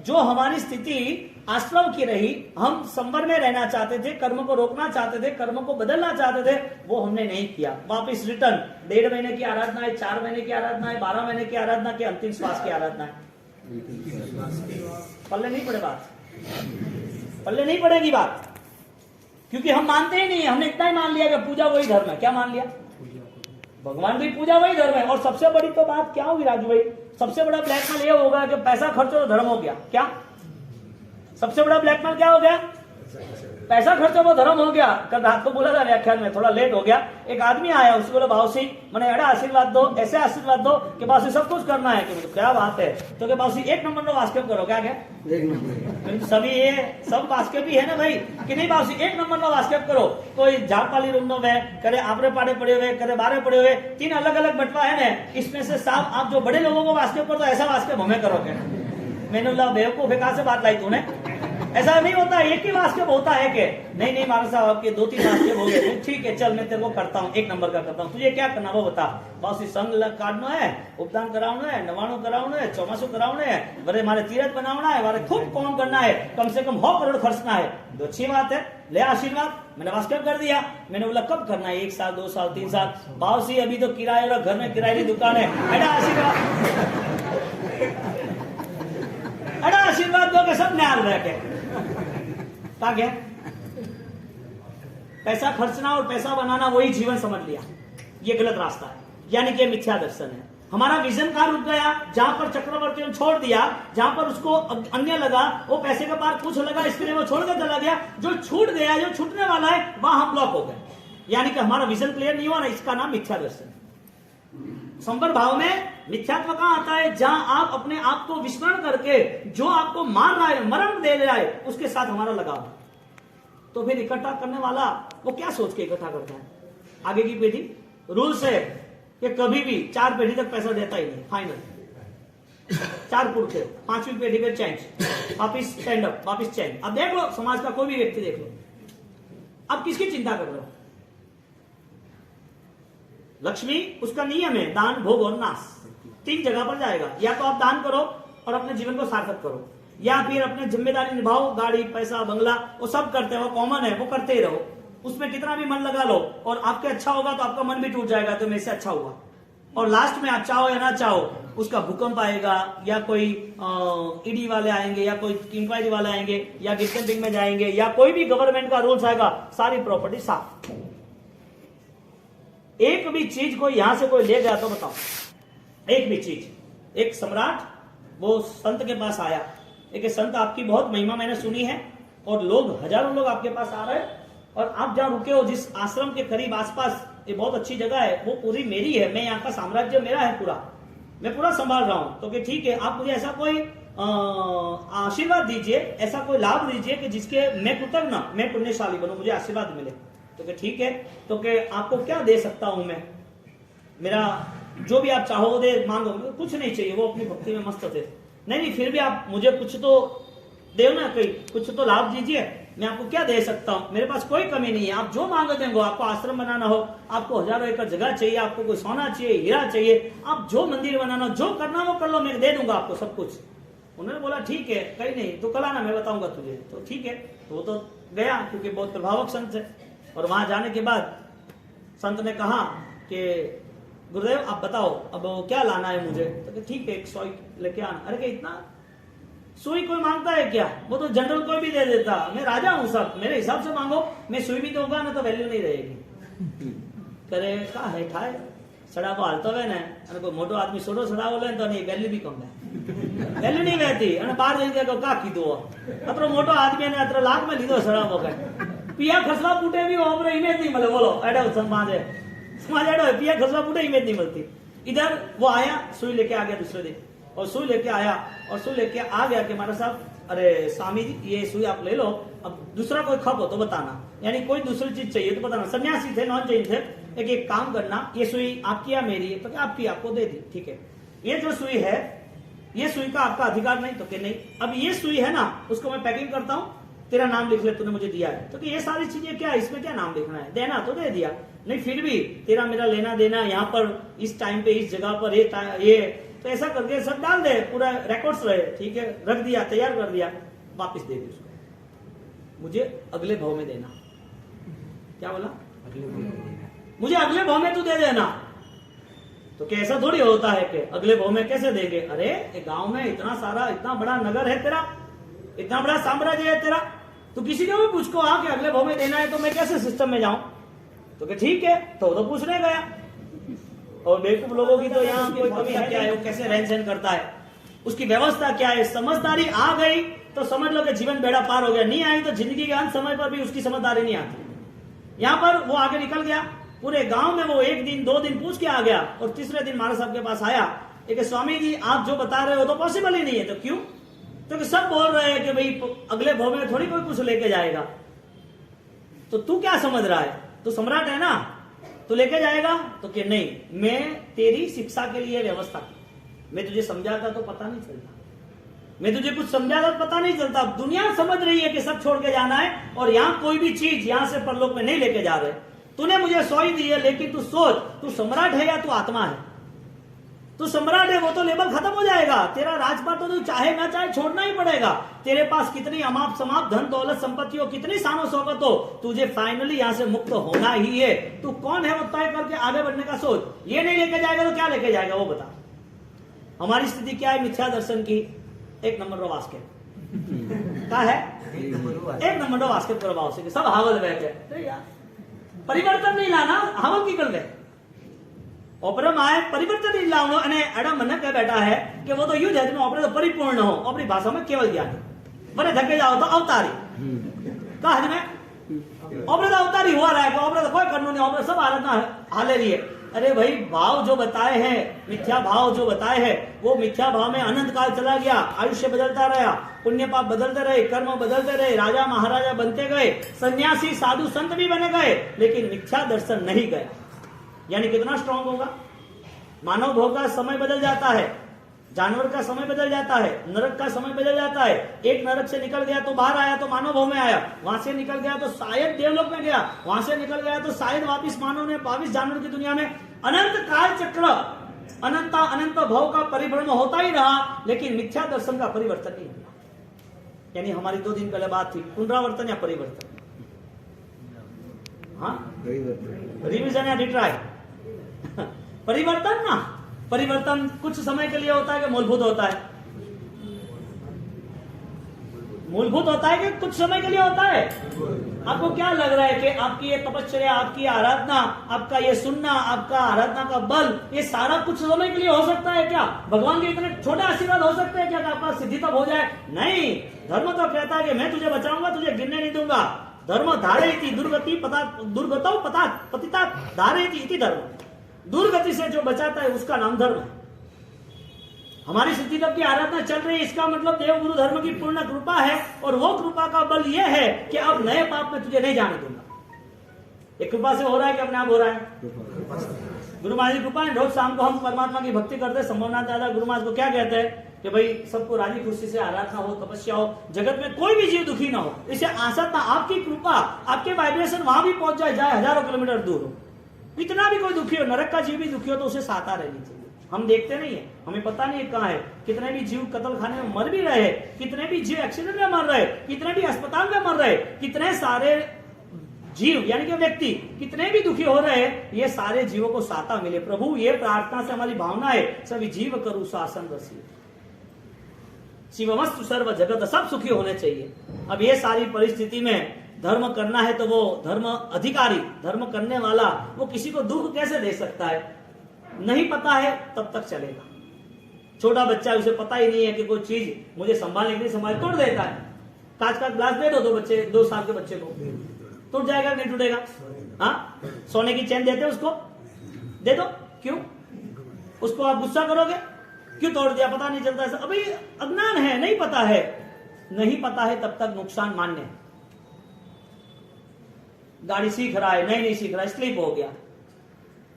S1: जो हमारी स्थिति आश्रम की रही, हम संवर में रहना चाहते थे, कर्म को रोकना चाहते थे, कर्म को बदलना चाहते थे, वो हमने नहीं किया। वापिस रिटर्न 1.5 महीने की आराधना है, 4 महीने की आराधना है, 12 महीने की आराधना के अंतिम श्वास की आराधना है। पल्ले नहीं पड़े बात, पल्ले नहीं पड़ेगी बात, क्योंकि हम मानते ही नहीं है। हमने इतना ही मान लिया कि पूजा वही धर्म है। क्या मान लिया? भगवान भी पूजा वही धर्म है। और सबसे बड़ी तो बात क्या होगी राजू भाई, सबसे बड़ा ब्लैकमेल ये होगा कि पैसा खर्चो तो धर्म हो गया। क्या सबसे बड़ा ब्लैकमेल क्या हो गया? पैसा खर्चो वो धर्म हो गया। कल रात को बोला था व्याख्यान में, थोड़ा लेट हो गया। एक आदमी आया, उसको बोला बाबूसी मैंने अड़ा आशीर्वाद दो, ऐसे आशीर्वाद दो कि बाबूसी सब कुछ करना है। कि क्या बात है? तो क्या बाबूसी 1 नंबर में वास्केप करो। क्या क्या सभी ये सब वास्केप ही है ना भाई, कि नहीं बाबूसी 1 नंबर में वास्केप करो। कोई झाड़पाली रूम में करे, आपरे पाड़े पड़े हुए करे, 12 पड़े हुए, 3 अलग अलग बटवा है ना। इसमें से साफ आप जो बड़े लोगों को वास्केप करो, ऐसा वास्केप हमें करोगे। मैंने बोला बेवकूफ कहां से बात लाई तूने? ऐसा नहीं होता, एक ही वास्केप होता है कि नहीं नहीं मारा साहब आपके 2-3 वास्केप हो गए, ठीक है चल मैं तेरे को करता हूँ, 1 नंबर का करता हूँ। तुझे क्या करना वो बता। बस संग काटना है, उपदान कराना है, नवाणु कराना है, चौमासु कराना है, बड़े मारे तीरथ बनाना है, मारे खूब कौन करना है, कम से कम 100 करोड़ खर्चना है। तो अच्छी बात है, ले आशीर्वाद। मैंने वास्केप कर दिया। मैंने बोला कब करना है? 1 साल 2 साल 3 साल। बाबूसी अभी तो किराए वाला घर में किराए की दुकान है, अड़ा आशीर्वाद दो के सब न्याल रह के क्या पैसा खर्चना और पैसा बनाना वही जीवन समझ लिया। ये गलत रास्ता है, यानी कि मिथ्या दर्शन है। हमारा विजन कहां रुक गया? जहां पर चक्रवर्ती ने छोड़ दिया, जहां पर उसको अन्य लगा, वो पैसे के पार कुछ लगा, इसके लिए वो छोड़ कर चला गया। जो छूट गया, जो छूटने वाला है, वहां हम ब्लॉक हो गए। यानी कि हमारा विजन क्लियर नहीं हुआ ना, इसका नाम मिथ्या दर्शन। संवर भाव में मिथ्यात्व कहां आता है? जहां आप अपने आप को विस्मरण करके जो आपको मार रहा है, मरण दे रहा है, उसके साथ हमारा लगाव। तो फिर इकट्ठा करने वाला वो क्या सोच के इकट्ठा करता है? आगे की पीढ़ी। रूल्स है कि कभी भी 4 पीढ़ी तक पैसा देता ही नहीं, फाइनल। 4 पुरखे, 5वीं पीढ़ी पे चेंज, वापिस स्टैंड अप, वापिस चेंज। अब देख लो समाज का कोई भी व्यक्ति देख लो, अब किसकी चिंता कर रहे हो? लक्ष्मी उसका नियम है दान, भोग और नाश। 3 जगह पर जाएगा। या तो आप दान करो और अपने जीवन को सार्थक करो, या फिर अपने जिम्मेदारी निभाओ, गाड़ी पैसा बंगला वो सब करते हैं, वो कॉमन है, वो करते ही रहो। उसमें कितना भी मन लगा लो और आपके अच्छा होगा तो आपका मन भी टूट जाएगा, तो मेरे से अच्छा हुआ। और लास्ट में आप चाहो या ना चाहो उसका भूकंप आएगा, या कोई ईडी वाले आएंगे, या कोई इंक्वायरी वाले आएंगे, या डिस्टेंपिंग में जाएंगे, या कोई भी गवर्नमेंट का रूल्स आएगा, सारी प्रॉपर्टी साफ। एक भी चीज को यहां से कोई ले गया तो बताओ, एक भी चीज। एक सम्राट वो संत के पास आया, एक संत आपकी बहुत महिमा मैंने सुनी है और लोग हजारों लोग आपके पास आ रहे हैं, और आप जहां रुके हो जिस आश्रम के करीब आसपास, ये बहुत अच्छी जगह है, वो पूरी मेरी है, मैं यहाँ का साम्राज्य मेरा है पूरा, मैं पूरा संभाल रहा हूं। तो कि ठीक है, आप मुझे ऐसा कोई आशीर्वाद दीजिए, ऐसा कोई लाभ दीजिए कि जिसके मैं कृतज्ञ, मैं पुण्यशाली बनूं, मुझे आशीर्वाद मिले। तो कि ठीक है, तो कि आपको क्या दे सकता हूं मैं, मेरा जो भी आप चाहो दे, मांगो। कुछ नहीं चाहिए, वो अपनी भक्ति में मस्त थे। नहीं फिर भी आप मुझे कुछ तो दे ना, कोई कुछ तो लाभ दीजिए, मैं आपको क्या दे सकता हूं, मेरे पास कोई कमी नहीं है, आप जो मांगो देंगे। आपको आश्रम बनाना हो, आपको हजारों एकड़ जगह चाहिए, आपको कोई सोना चाहिए, हीरा चाहिए, आप जो मंदिर बनाना, जो करना वो कर लो, मैं दे दूंगा आपको सब कुछ। उन्होंने बोला ठीक है, कहीं नहीं, तो कल आना, मैं बताऊंगा तुझे। तो ठीक है, तो वो तो गया, क्योंकि बहुत प्रभावक संत है। और वहां जाने के बाद संत ने कहा कि गुरुदेव आप बताओ अब क्या लाना है मुझे। तो ठीक है, एक सुई लेके आना। अरे इतना सुई कोई मांगता है क्या? वो तो जनरल कोई भी दे देता, मैं राजा हूं सब, मेरे हिसाब से मांगो, मैं सुई भी दूंगा ना तो वैल्यू नहीं रहेगी। करे का है ठाए सड़ाको हालतो है ने, कोई मोटो आदमी सोडो सड़ावो ले तो नहीं, वैल्यू भी कम है, वैल्यू नहीं रहती। અને બાર જઈને કહો કા કીધું અતરો મોટો આદમી ને અતરો લાખ માં લીધો સડાવો કે પિયા ખસલા ફૂટે भी हमरे इमेज नहीं मिले। बोलो एडो समाज है, समाज एडो है, पिया खसला फूटे इमेज नहीं मिलती। इधर वो आया, सुई लेके आ गया दूसरे दिन, और सुई लेके आया और सुई लेके आ गया कि महाराज साहब, अरे स्वामी जी ये सुई आप ले लो, अब दूसरा कोई खप हो तो बताना, यानी कोई दूसरी चीज चाहिए तो बताना। सन्यासी थे, नॉन जैन थे। एक काम करना, ये सुई आपकी या मेरी है? तो क्या आपकी, आपको दे दी, ठीक है। ये जो सुई है, ये सुई का आपका अधिकार नहीं, तो क्या नहीं। अब ये सुई है ना, उसको मैं पैकिंग करता हूँ तेरा नाम लिख ले, तूने मुझे दिया है। तो कि ये सारी चीजें क्या, इसमें क्या नाम लिखना है, देना तो दे दिया, नहीं फिर भी तेरा मेरा लेना देना, यहाँ पर इस टाइम पे इस जगह पर ये तो ऐसा करके सब डाल दे, पूरा रिकॉर्ड्स रहे, ठीक है, रख दिया, तैयार कर दिया, वापिस दे दी उसको, मुझे अगले भाव में देना। क्या बोला? मुझे अगले भाव में तू दे देना। तो कैसा थोड़ी होता है कि अगले भाव में कैसे देंगे? अरे गांव में इतना सारा, इतना बड़ा नगर है तेरा, इतना बड़ा साम्राज्य है तेरा, तो किसी को भी पूछ को कि अगले भाव में देना है तो मैं कैसे सिस्टम में जाऊं? तो कि ठीक है, तो पूछने गया। और बेवकूफ लोगों की तो यहाँ कोई कमी क्या है, वो कैसे रहन सहन करता है, उसकी व्यवस्था क्या है, समझदारी आ गई तो समझ लो कि जीवन बेड़ा पार हो गया, नहीं आई तो जिंदगी के अंत समय पर भी उसकी समझदारी नहीं आती। यहाँ पर वो आगे निकल गया, पूरे गांव में वो 1 दिन 2 दिन पूछ के आ गया, और तीसरे दिन महाराज साहब के पास आया कि स्वामी जी आप जो बता रहे हो तो पॉसिबल ही नहीं है। तो क्यों? क्योंकि सब बोल रहे हैं कि भाई अगले भाव में थोड़ी कोई कुछ लेके जाएगा। तो तू क्या समझ रहा है, तू सम्राट है ना, तू लेके जाएगा? तो कि नहीं, मैं तेरी शिक्षा के लिए व्यवस्था की, मैं तुझे समझाता तो पता नहीं चलता, मैं तुझे कुछ समझाता तो पता नहीं चलता। दुनिया समझ रही है कि सब छोड़ के जाना है, और यहाँ कोई भी चीज यहाँ से परलोक में नहीं लेके जा रहे। तूने मुझे 100 ही दी है, लेकिन तू सोच, तू सम्राट है या तू आत्मा है? तू सम्राट है, वो तो लेवल खत्म हो जाएगा, तेरा राजपाट तो तू चाहे ना चाहे छोड़ना ही पड़ेगा। तेरे पास कितनी अमाप समाप धन दौलत संपत्ति हो, कितनी शानो शौकत हो, तुझे फाइनली यहाँ से मुक्त होना ही है। तू कौन है वो तय करके आगे बढ़ने का सोच। ये नहीं लेके जाएगा तो क्या लेके जाएगा वो बता। हमारी स्थिति क्या है मिथ्या दर्शन की? 1 नंबर वास्के क्या है, 1 नंबर वास्के प्रभाव से सब हावल बैठे यार, परिवर्तन नहीं लाना, हावल की कर गए ઓપરે માં પરિવર્તન નહીં લાવવાનો, અને એડા મને કહે બેઠા है कि वो तो युद्ध है, तुम्हें ऑपरे तो परिपूर्ण हो, अपनी भाषा में केवल ज्ञान, बड़े धक्के जाओ तो अवतारी कहा है में ऑपरे तो अवतारी हुआ रहा है, ऑपरे तो कोई करनो नहीं, ऑपरे सब आराधना हाले रही है। अरे भाई भाव जो बताए हैं, मिथ्या भाव जो बताए हैं, वो मिथ्या भाव में अनंत काल चला गया, आयुष्य बदलता रहा, पुण्य पाप बदलते रहे, कर्म बदलते रहे, राजा महाराजा बनते गए, सन्यासी साधु संत भी बने गए, लेकिन मिथ्या दर्शन नहीं गया। यानी कितना स्ट्रांग होगा? मानव भोग का समय बदल जाता है, जानवर का समय बदल जाता है, नरक का समय बदल जाता है। एक नरक से निकल गया तो बाहर आया तो मानव भोग में आया, वहां से निकल गया तो शायद देवलोक में गया, वहां से निकल गया तो शायद वापिस मानव ने 22 जानवर की दुनिया में। अनंत काल चक्र, अनंत भाव का परिभ्रमण होता ही रहा, लेकिन मिथ्या दर्शन का परिवर्तन नहीं हुआ। यानी हमारी 2 दिन पहले बात थी, पुनरावर्तन या परिवर्तन? हाँ, रिविजन या रिट्राई? परिवर्तन ना, परिवर्तन कुछ समय के लिए होता है कि मूलभूत होता है? मूलभूत होता है कि कुछ समय के लिए होता है? आपको क्या लग रहा है कि आपकी ये तपस्या, आपकी आराधना, आपका ये सुनना, आपका आराधना का बल, ये सारा कुछ समय के लिए हो सकता है क्या? भगवान के इतने छोटे आशीर्वाद हो सकते हैं क्या कि आपका सिद्धि तब हो जाए? नहीं, धर्म तो कहता है कि मैं तुझे बचाऊंगा, तुझे गिरने नहीं दूंगा। धर्म धारयति दुर्गति दुर्गतौ पतिता धारयति इति धर्म। दुर्गति से जो बचाता है उसका नाम धर्म है। हमारी सिद्धि तब की आराधना चल रही है, इसका मतलब देव गुरु धर्म की पूर्ण कृपा है, और वो कृपा का बल यह है कि अब नए पाप में तुझे नहीं जाने दूंगा। ये कृपा से हो रहा है कि अपने आप हो रहा है? गुरु महाराज की कृपा है। रोज शाम को हम परमात्मा की भक्ति करते हैं, संभवना दादा गुरु महाराज को क्या कहते हैं कि भाई सबको राजी खुशी से आराधना हो, तपस्या हो, जगत में कोई भी जीव दुखी ना हो, इसे आशा था आपकी कृपा, आपके वाइब्रेशन वहां भी पहुंच जाए, चाहे हजारों किलोमीटर दूर हो। इतना भी कोई दुखी हो, नरक का जीव भी दुखी हो तो उसे सहायता रहनी चाहिए। हम देखते नहीं है, हमें पता नहीं है कहाँ है। कितने भी जीव कत्ल खाने में मर भी रहे, कितने भी जीव एक्सीडेंट में मर रहे, कितने भी अस्पताल में मर रहे, कितने सारे जीव यानी कि व्यक्ति कितने भी दुखी हो रहे हैं, ये सारे जीवों को सहायता मिले। प्रभु ये प्रार्थना से हमारी भावना है, सभी जीव करू शासन रसी, शिवमस्तु सर्व जगत, सब सुखी होने चाहिए। अब ये सारी परिस्थिति में धर्म करना है तो वो धर्म अधिकारी, धर्म करने वाला, वो किसी को दुख कैसे दे सकता है? नहीं पता है तब तक चलेगा। छोटा बच्चा है, उसे पता ही नहीं है कि कोई चीज मुझे संभालने के लिए संभाल, तोड़ देता है। कांच का ग्लास दे दो 2 साल के बच्चे को, टूट जाएगा नहीं टूटेगा? हाँ, सोने की चैन देते उसको, दे दो, क्यों? उसको आप गुस्सा करोगे, क्यों तोड़ दिया, पता नहीं चलता? अभी अज्ञान है, नहीं पता है। नहीं पता है तब तक नुकसान मान्य है। गाड़ी सीख रहा है, नहीं सीख रहा, स्लिप हो गया,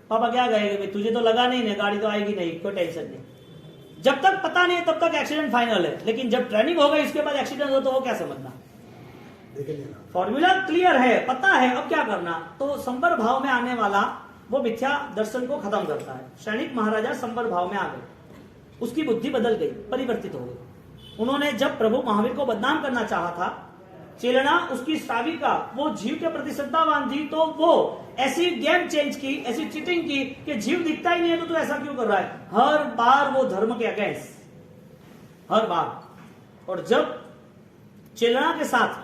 S1: पापा क्या कहेंगे, तुझे तो लगा नहीं ना, गाड़ी तो आएगी नहीं, कोई टेंशन नहीं। जब तक पता नहीं तब तक एक्सीडेंट फाइनल है, लेकिन जब ट्रेनिंग हो गई उसके बाद एक्सीडेंट हो तो वो क्या समझना? फॉर्मूला क्लियर है, पता है अब क्या करना। तो संबर भाव में आने वाला वो मिथ्या दर्शन को खत्म करता है। शैणिक महाराजा संबर भाव में आ गए, उसकी बुद्धि बदल गई, परिवर्तित हो गई। उन्होंने जब प्रभु महावीर को बदनाम करना चाहा था, चेलना उसकी श्राविका वो जीव के प्रति श्रद्धावान थी, तो वो ऐसी गेम चेंज की, ऐसी चीटिंग की कि जीव दिखता ही नहीं है तो तू ऐसा क्यों कर रहा है। हर बार वो धर्म के अगेंस्ट, हर बार। और जब चेलना के साथ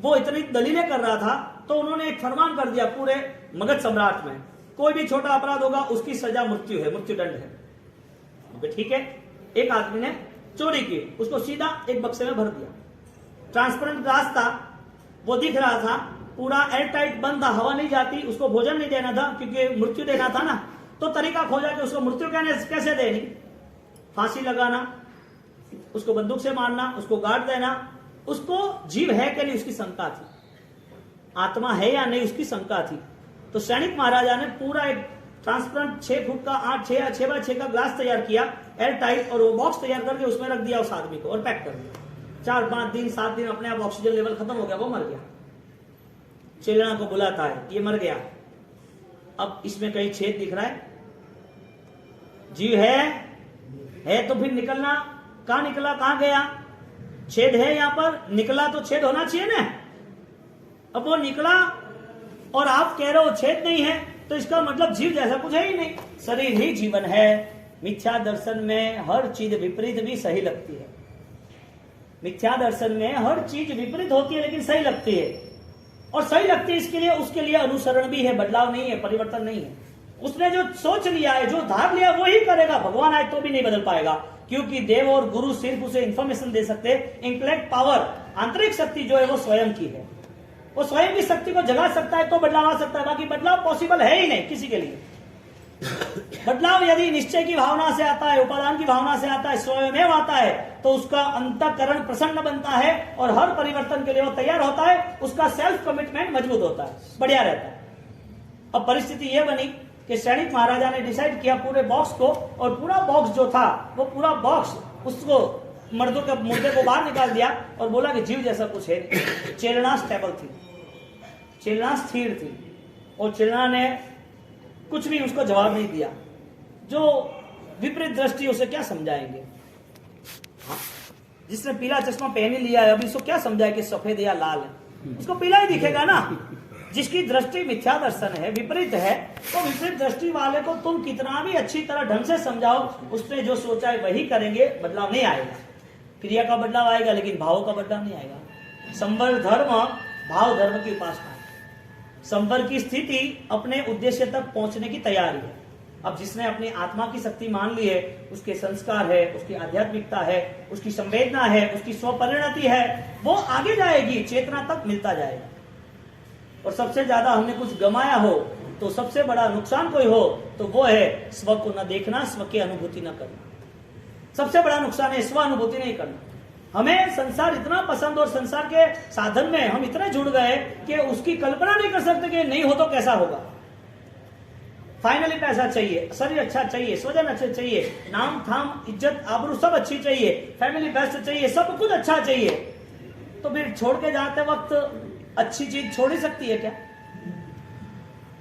S1: वो इतनी दलीलें कर रहा था तो उन्होंने एक फरमान कर दिया पूरे मगध सम्राट में, कोई भी छोटा अपराध होगा उसकी सजा मृत्यु है, मृत्युदंड है। ठीक है, एक आदमी ने चोरी की, उसको सीधा एक बक्से में भर दिया। ट्रांसपेरेंट ग्लास था, वो दिख रहा था, पूरा एयर टाइट बंद था, हवा नहीं जाती, उसको भोजन नहीं देना था क्योंकि मृत्यु देना था ना। तो तरीका खोजा कि उसको मृत्यु कैसे देनी, फांसी लगाना, उसको बंदूक से मारना, उसको गाड़ देना। उसको जीव है कि नहीं उसकी शंका थी, आत्मा है या नहीं उसकी शंका थी। तो सैनिक महाराजा ने पूरा एक ट्रांसपेरेंट 6 फुट का 6x6 का ग्लास तैयार किया, एयर टाइट, और वो बॉक्स तैयार करके उसमें रख दिया उस आदमी को और पैक कर दिया। 4-5 दिन 7 दिन अपने आप ऑक्सीजन लेवल खत्म हो गया, वो मर गया। चेलना को बुलाता है, ये मर गया, अब इसमें कहीं छेद दिख रहा है, जीव है तो फिर निकलना, कहां निकला, कहां गया, छेद है यहां पर, निकला तो छेद होना चाहिए ना। अब वो निकला और आप कह रहे हो छेद नहीं है, तो इसका मतलब जीव जैसा कुछ है ही नहीं, शरीर ही जीवन है। मिथ्या दर्शन में हर चीज विपरीत भी सही लगती है। मिथ्या दर्शन में हर चीज विपरीत होती है लेकिन सही लगती है, और सही लगती है इसके लिए उसके लिए अनुसरण भी है, बदलाव नहीं है, परिवर्तन नहीं है। उसने जो सोच लिया है, जो धार लिया वो ही करेगा, भगवान आए तो भी नहीं बदल पाएगा, क्योंकि देव और गुरु सिर्फ उसे इंफॉर्मेशन दे सकते हैं। इंटेलेक्ट पावर, आंतरिक शक्ति जो है वो स्वयं की है, वो स्वयं की शक्ति को जगा सकता है तो बदलाव आ सकता है, बाकी बदलाव पॉसिबल है ही नहीं किसी के लिए। बदलाव यदि निश्चय की भावना से आता है, उपादान की भावना से आता है, स्वयमेव आता है, तो उसका अंतःकरण प्रसन्न बनता है और हर परिवर्तन के लिए वो तैयार होता है, उसका सेल्फ कमिटमेंट मजबूत होता है, बढ़िया रहता है। अब परिस्थिति यह बनी कि सैनिक महाराजा ने डिसाइड किया पूरे बॉक्स को, और पूरा बॉक्स जो था वो पूरा बॉक्स उसको मर्दों के मुर्दे को बाहर निकाल दिया और बोला कि जीव जैसा कुछ है। चेलना स्टेबल थी, चेलना स्थिर थी, और चेलना ने कुछ भी उसको जवाब नहीं दिया। जो विपरीत दृष्टि उसे क्या समझाएंगे, जिसने पीला चश्मा पहन लिया है अभी उसको क्या समझाए कि सफेद या लाल है, उसको पीला ही दिखेगा ना। जिसकी दृष्टि मिथ्या दर्शन है, विपरीत है, तो विपरीत दृष्टि वाले को तुम कितना भी अच्छी तरह ढंग से समझाओ, उसने जो सोचा है वही करेंगे, बदलाव नहीं आएगा। क्रिया का बदलाव आएगा लेकिन भाव का बदलाव नहीं आएगा। संवर धर्म भाव धर्म की उपासना है। संवर की स्थिति अपने उद्देश्य तक पहुंचने की तैयारी है। अब जिसने अपनी आत्मा की शक्ति मान ली है, उसके संस्कार है, उसकी आध्यात्मिकता है, उसकी संवेदना है, उसकी स्वपरिणति है, वो आगे जाएगी, चेतना तक मिलता जाएगा। और सबसे ज्यादा हमने कुछ गमाया हो तो सबसे बड़ा नुकसान कोई हो तो वो है स्व को न देखना, स्व की अनुभूति न करना। सबसे बड़ा नुकसान है स्व अनुभूति नहीं करना। हमें संसार इतना पसंद और संसार के साधन में हम इतने जुड़ गए कि उसकी कल्पना नहीं कर सकते कि नहीं हो तो कैसा होगा। फाइनली पैसा चाहिए, शरीर अच्छा चाहिए, स्वजन अच्छे चाहिए, नाम थाम इज्जत आबरू सब अच्छी चाहिए, फैमिली बेस्ट चाहिए, सब कुछ अच्छा चाहिए। तो फिर छोड़ के जाते वक्त अच्छी चीज छोड़ ही सकती है क्या?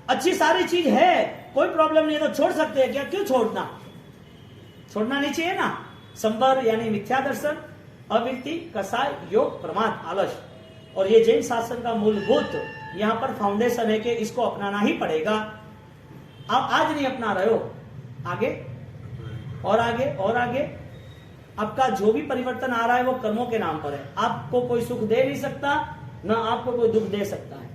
S1: अच्छी सारी चीज है, कोई प्रॉब्लम नहीं है, तो छोड़ सकते हैं क्या? क्यों छोड़ना? छोड़ना नहीं चाहिए ना। संवर यानी मिथ्या दर्शन, अवृत्ति, कसाय, योग, प्रमाद, आलस, और ये जैन शासन का मूलभूत यहाँ पर फाउंडेशन है कि इसको अपनाना ही पड़ेगा। आप आज नहीं अपना रहे हो, आगे और आगे और आगे आपका जो भी परिवर्तन आ रहा है वो कर्मों के नाम पर है। आपको कोई सुख दे नहीं सकता, न आपको कोई दुख दे सकता है।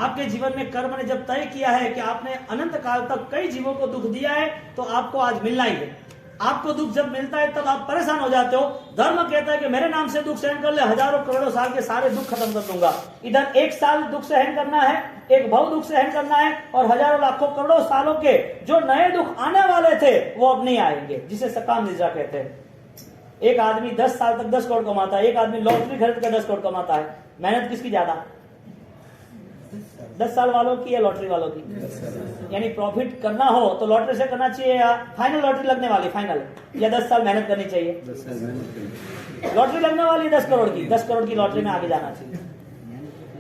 S1: आपके जीवन में कर्म ने जब तय किया है कि आपने अनंत काल तक कई जीवों को दुख दिया है, तो आपको आज मिलना ही है। आपको दुख जब मिलता है तब आप परेशान हो जाते हो। धर्म कहता है कि मेरे नाम से दुख सहन कर ले, हजारों करोड़ों साल के सारे दुख खत्म कर दूंगा। इधर 1 साल दुख सहन करना है, एक भव दुख सहन करना है, और हजारों लाखों करोड़ों सालों के जो नए दुख आने वाले थे वो अब नहीं आएंगे, जिसे सकाम निद्रा कहते हैं। एक आदमी 10 साल तक 10 करोड़ कमाता है, एक आदमी लॉटरी खरीद कर 10 करोड़ कमाता है। मेहनत किसकी ज्यादा? 10 साल वालों की या लॉटरी वालों की? यानी प्रॉफिट करना हो तो लॉटरी से करना चाहिए या फाइनल लॉटरी लगने वाली फाइनल, या 10 साल मेहनत करनी चाहिए? लॉटरी लगने वाली 10 करोड़ की, 10 करोड़ की लॉटरी में आगे जाना चाहिए।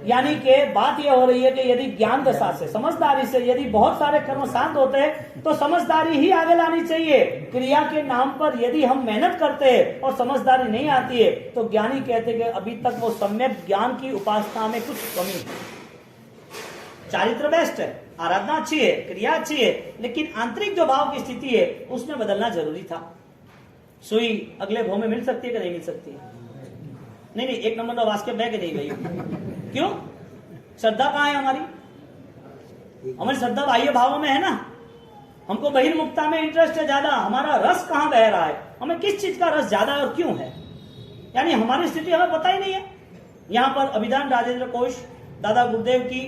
S1: यानी कि बात यह हो रही है कि यदि ज्ञान दशा से, समझदारी से यदि बहुत सारे कर्म शांत होते हैं तो समझदारी ही आगे लानी चाहिए। क्रिया के नाम पर यदि हम मेहनत करते हैं और समझदारी नहीं आती है तो ज्ञानी कहते हैं कि अभी तक वो सम्यक ज्ञान की उपासना में कुछ कमी है। चारित्र बेस्ट है, आराधना अच्छी है, क्रिया अच्छी है, लेकिन आंतरिक जो भाव की स्थिति है उसमें बदलना जरूरी था। सुई अगले भाव में मिल सकती है कि नहीं मिल सकती है? नहीं, एक नंबर का वास्के बैग नहीं भाई। क्यों? श्रद्धा कहाँ है हमारी? हमारी श्रद्धा बाह्य भावों में है ना। हमको बहिर्मुखता में इंटरेस्ट है ज्यादा। हमारा रस कहाँ बह रहा है, हमें किस चीज का रस ज्यादा और क्यों है, यानी हमारी स्थिति हमें पता ही नहीं है। यहाँ पर अभिधान राजेंद्र कोश दादा गुरुदेव की